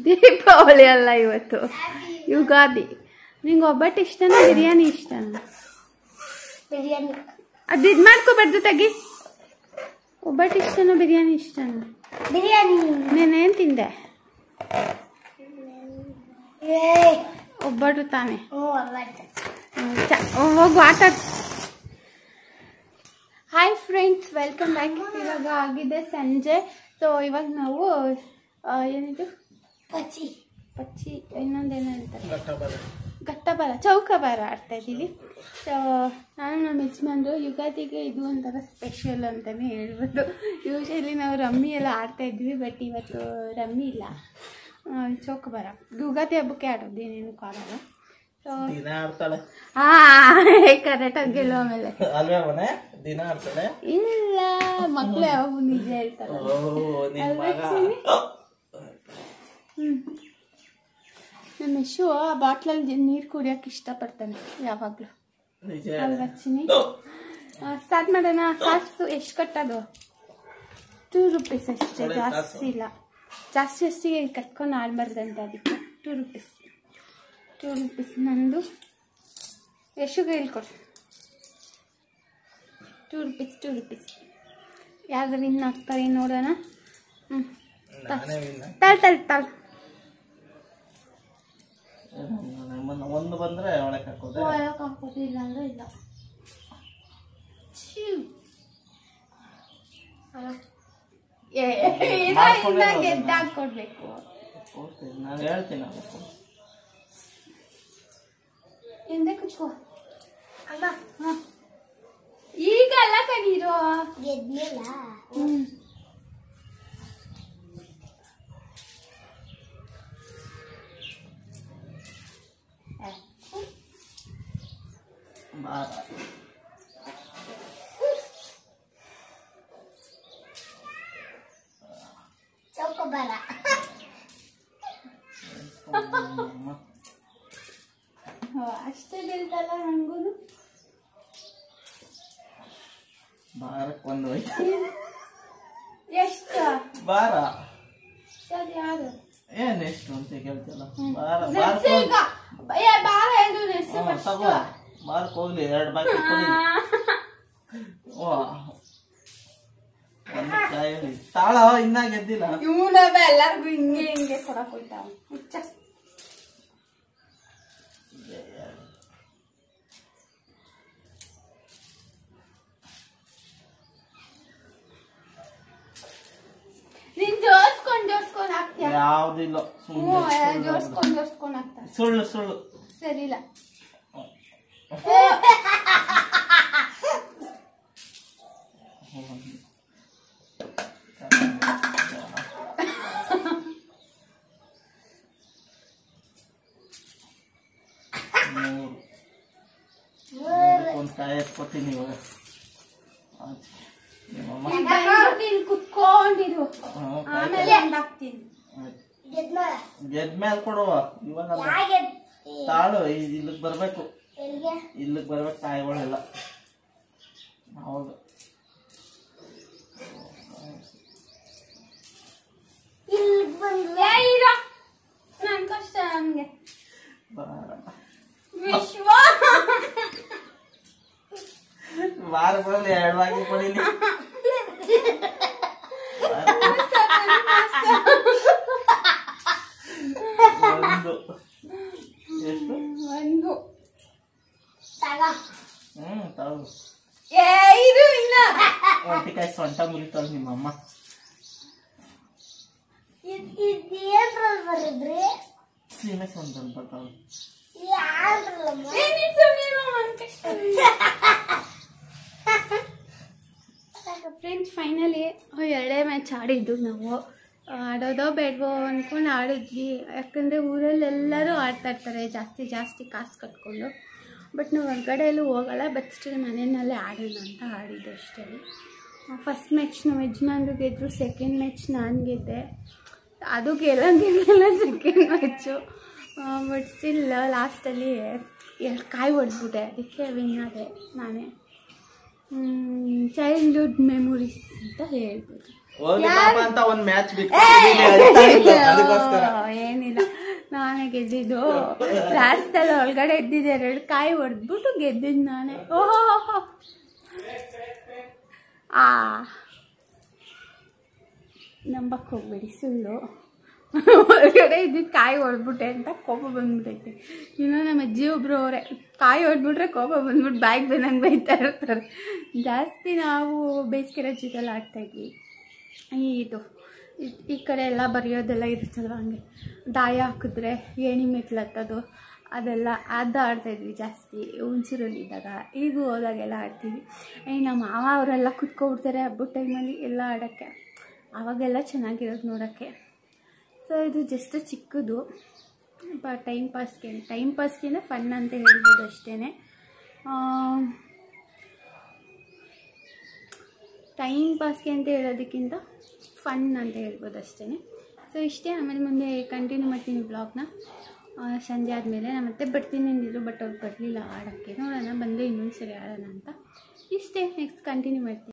ದೀಪಾವಳಿ ಅಲ್ಲ ಇವತ್ತು, ಯುಗಾದಿ. ನಿಂಗೆ ಒಬ್ಬಟ್ಟು ಇಷ್ಟನಾ ಬಿರಿಯಾನಿ ಇಷ್ಟನಾ? ಬಿರಿಯಾನಿ. ಅದು ಇದು ಮಾಡ್ಕೋಬಾರ್ದು, ತೆಗಿ. ಒಬ್ಬಟ್ಟು ಇಷ್ಟನಾ ಬಿರಿಯಾನಿ ಇಷ್ಟನಾ? ಬಿರಿಯಾನಿ. ನೀನೇನು ತಿಂದೆ? ಒಬ್ಬಟ್ಟು ತಾನೆ. ಹೋಗು ಆಟ. Hi friends, welcome back. ಇವಾಗ ಆಗಿದೆ ಸಂಜೆ. ಸೊ ಇವಾಗ ನಾವು ಏನಿದು ಪಚ್ಚಿ ಇನ್ನೊಂದೇನು ಅಂತಾರೆ, ಗಟ್ಟಬರ ಚೌಕಬಾರ ಆಡ್ತಾ ಇದ್ದೀವಿ. ಸೊ ನಾನು ನಮ್ಮ ಯಜಮಾನ್ರು ಯುಗಾದಿಗೆ ಇದು ಒಂಥರ ಸ್ಪೆಷಲ್ ಅಂತಲೇ ಹೇಳ್ಬೋದು. ಯೂಶಲಿ ನಾವು ರಮ್ಮಿ ಎಲ್ಲ ಆಡ್ತಾ ಇದ್ವಿ, ಬಟ್ ಇವತ್ತು ರಮ್ಮಿ ಇಲ್ಲ, ಚೌಕಬಾರ. ಯುಗಾದಿ ಹಬ್ಬಕ್ಕೆ ಆಡೋದು, ಏನೇನು ಕಾರಲ್ಲ. ಸೊ ಕರೆಕ್ಟಾಗಿ ಗೆಲ್ಲೋ ಆಮೇಲೆ ಇಲ್ಲ, ಮಕ್ಳು ಯಾವಾಗ ನಿಜ ಹೇಳ್ತಾರೆ. ನಮ್ಮ ಯಶು ಆ ಬಾಟ್ಲಲ್ಲಿ ನೀರು ಕುಡಿಯೋಕೆ ಇಷ್ಟಪಡ್ತಾನೆ ಯಾವಾಗಲೂ ಅಲ್ವಾ ಚಿನಿ? ಸ್ಟಾರ್ಟ್ ಮಾಡೋಣ. ಕಾಸು ಎಷ್ಟು ಕಟ್ಟೋದು? 2 ರೂಪೀಸ್ ಅಷ್ಟೇ, ಜಾಸ್ತಿ ಇಲ್ಲ. ಜಾಸ್ತಿ ಕಟ್ಕೊಂಡು ಆಡಬಾರ್ದಂತೆ, ಅದಕ್ಕೆ 2 ರೂಪೀಸ್. 2 ರೂಪೀಸ್ ನಂದು. ಯಶುಗೆ ಹೇಳ್ಕೊಡು. 2 ರೂಪೀಸ್ 2 ರೂಪೀಸ್. ಯಾರು ವಿನ್ ಆಗ್ತಾರೆ ನೋಡೋಣ. ತಳ್ ಒಂದು ಬಂದ್ರೆ ಒಳಗೆ ಹಾಕೋದು, ಇಲ್ಲ ಅಂದ್ರೆ ಇಲ್ಲ. ಗೆದ್ದಾಕೊಡ್ಬೇಕು. ನಾನು ಹೇಳ್ತೀನಿ ಎಂದೇ ಕುತ್ಕೋ ಅಮ್ಮ. ಈಗ ಅಲ್ಲ ಕಣೀರು, ಗೆದ್ದಿಲ್ಲ. ಚೌಕೋಬಾರ. ಅಷ್ಟೇ ಗೆಲ್ದಲ್ಲ ನಂಗೂ. ಬಾರಕ್ಕೆ ಒಂದು ಎಷ್ಟು ಬಾರ? ಸರಿ ಯಾರು ಏನೆಷ್ಟು ಅಂತ ಕೇಳ್ತಿಲ್ಲ. ಬಾರಕ್ಕೆ ಹೋಗ್ಲಿ, 2 ಬಾಕಿ ತಾಳ ಇನ್ನ ಗೆದ್ದಿಲ್ಲ. ಇವನವ ಎಲ್ಲರಿಗೂ ಹಿಂಗೆ ಕೊಡಕ್ ಹೋಯ್ತಾವ. ನೀನ್ ಜೋರ್ಸ್ಕೊಂಡ್ ಹಾಕ್ತೀಯ? ಯಾವ್ದಿಲ್ಲ, ಜೋರ್ಸ್ಕೊಂಡ್ ಹಾಕ್ತಾನೆ. ಸುಳ್ಳು ಸರಿಲ್ಲ. ಒಂದು ಕಾಯಿ ಎತ್ಕೊತೀನಿ ಇವಾಗ. ಕುತ್ಕೊಂಡಿರು, ಆಮೇಲೆ ಹಾಕ್ತೀನಿ. ಗೆದ್ಮೇಲೆ ಕೊಡುವ, ಇವಾಗ ತಾಳು. ಇಲ್ಲಿಗೆ ಬರ್ಬೇಕು, ಇಲ್ಲಿಗೆ ಬರ್ಬೇಕು ಕಾಯಿಗಳೆಲ್ಲ. ಹೌದು, ನನ್ ಕಷ್ಟ ನನ್ಗೆ. ವಿಶ್ವ ಬಾರ ಬರಲಿ, 2 ಬಾಕಿ ಕೊಡಿಲಿ. ಒಂದು ಎಷ್ಟು? ಒಂದು ತಗೋ. ಇದು ಇಲ್ಲ. ಒಂಟಿಕಾಯಿ ಸೊಂಟ ಮುರಿತಾಳ ನಿಮ್ಮಮ್ಮ. ಬರಿದ್ರಿ ಸೀಮೆ ಸೊಂಟ ಬರ್ತಾವ. ಫ್ರೆಂಡ್ಸ್, ಫೈನಲಿ 2 ಮ್ಯಾಚ್ ಆಡಿದ್ದು ನಾವು. ಆಡೋದೋ ಬೇಡವೋ ಅಂದ್ಕೊಂಡು ಆಡಿದ್ವಿ. ಯಾಕಂದರೆ ಊರಲ್ಲೆಲ್ಲರೂ ಆಡ್ತಾಯಿರ್ತಾರೆ ಜಾಸ್ತಿ ಕಾಸು ಕಟ್ಕೊಂಡು. ಬಟ್ ನಾವು ಹೊರಗಡೆ ಎಲ್ಲೂ ಹೋಗಲ್ಲ. ಬಟ್ ಸ್ಟಿಲ್ ಮನೆಯಲ್ಲೇ ಆಡೋಣ ಅಂತ ಆಡಿದ್ದು ಅಷ್ಟೇ. ಫಸ್ಟ್ ಮ್ಯಾಚ್ ನಮ್ಮ ಯಜಮಾನ್ರು ಗೆದ್ದರು, ಸೆಕೆಂಡ್ ಮ್ಯಾಚ್ ನಾನು ಗೆದ್ದೆ. ಅದು ಗೆಲ್ಲ ಸೆಕೆಂಡ್ ಮ್ಯಾಚು. ಬಟ್ ಸ್ಟಿಲ್ ಲಾಸ್ಟಲ್ಲಿ 2 ಕಾಯಿ ಹೊಡೆದ್ಬಿಟ್ಟೆ, ಅದಕ್ಕೆ ವಿನ್ ಆದೆ ನಾನೇ. ಚೈಲ್ಡ್ಹುಡ್ ಮೆಮೊರೀಸ್ ಅಂತ ಹೇಳ್ಬೋದು. ಏನಿಲ್ಲ, ನಾನೇ ಗೆದ್ದಿದ್ದು. ಲಾಸ್ಟಲ್ಲಿ ಒಳಗಡೆ ಎದ್ದಿದ್ದೆ, 2 ಕಾಯಿ ಹೊಡೆದ್ಬಿಟ್ಟು ಗೆದ್ದಿದ್ದು ನಾನೇ. ಓಹೋ, ನಂಬಕ್ಕೆ ಹೋಗ್ಬೇಡಿ, ಸುಳ್ಳು. ಹೊರಗಡೆ ಇದ್ದಿದ್ದು ಕಾಯಿ ಹೊಡೆದ್ಬಿಟ್ಟೆ ಅಂತ ಕೋಪ ಬಂದ್ಬಿಟ್ಟೈತೆ. ಇನ್ನೂ ನಮ್ಮ ಅಜ್ಜಿ ಒಬ್ಬರು ಅವರೇ, ಕಾಯಿ ಹೊಡೆದ್ಬಿಟ್ರೆ ಕೋಪ ಬಂದ್ಬಿಟ್ಟು ಬಾಯಿಗೆ ಬಂದಂಗೆ ಬೈತಾ ಇರ್ತಾರೆ. ಜಾಸ್ತಿ ನಾವು ಬೇಸಿಗೆ ರಜೆದಲ್ಲಿ ಆಡ್ತಾಯಿದ್ವಿ. ಈ ಕಡೆ ಎಲ್ಲ ಬರೆಯೋದೆಲ್ಲ ಇರುತ್ತಲ್ವ, ಹಂಗೆ ದಾಯ ಹಾಕಿದ್ರೆ ಏಣಿ ಮೆಟ್ಲು ಹತ್ತೋದು, ಅದೆಲ್ಲ ಆಡ್ತಾಯಿದ್ವಿ ಜಾಸ್ತಿ ಹುಣಸೂರಲ್ಲಿದ್ದಾಗ. ಈಗ ಹೋದಾಗೆಲ್ಲ ಆಡ್ತೀವಿ. ನಮ್ಮ ಮಾವ ಅವರೆಲ್ಲ ಕುತ್ಕೊಬಿಡ್ತಾರೆ ಹಬ್ಬದ ಟೈಮಲ್ಲಿ ಎಲ್ಲ ಆಡೋಕ್ಕೆ. ಆವಾಗೆಲ್ಲ ಚೆನ್ನಾಗಿರೋದು ನೋಡೋಕ್ಕೆ. ಸೊ ಇದು ಜಸ್ಟ್ ಚಿಕ್ಕದು ಟೈಮ್ ಪಾಸ್ಗೆ ಫನ್ ಅಂತ ಹೇಳ್ಬೋದು ಅಷ್ಟೇ. ಟೈಮ್ ಪಾಸ್ಗೆ ಅಂತ ಹೇಳೋದಕ್ಕಿಂತ ಫನ್ ಅಂತ ಹೇಳ್ಬೋದು ಅಷ್ಟೇ. ಸೊ ಇಷ್ಟೇ. ಆಮೇಲೆ ಮುಂದೆ ಕಂಟಿನ್ಯೂ ಮಾಡ್ತೀನಿ ಬ್ಲಾಗ್ನ. ಸಂಜೆ ಆದಮೇಲೆ ನಾನು ಮತ್ತೆ ಬರ್ತೀನಿ ಅಂದಿದ್ರು, ಬಟ್ ಅವ್ರು ಬರಲಿಲ್ಲ ಆಡೋಕ್ಕೆ. ನೋಡೋಣ ಬಂದರೆ ಇನ್ನೊಂದು ಸರಿ ಆಡೋಣ ಅಂತ. ಇಷ್ಟೇ, ನೆಕ್ಸ್ಟ್ ಕಂಟಿನ್ಯೂ ಮಾಡ್ತೀನಿ.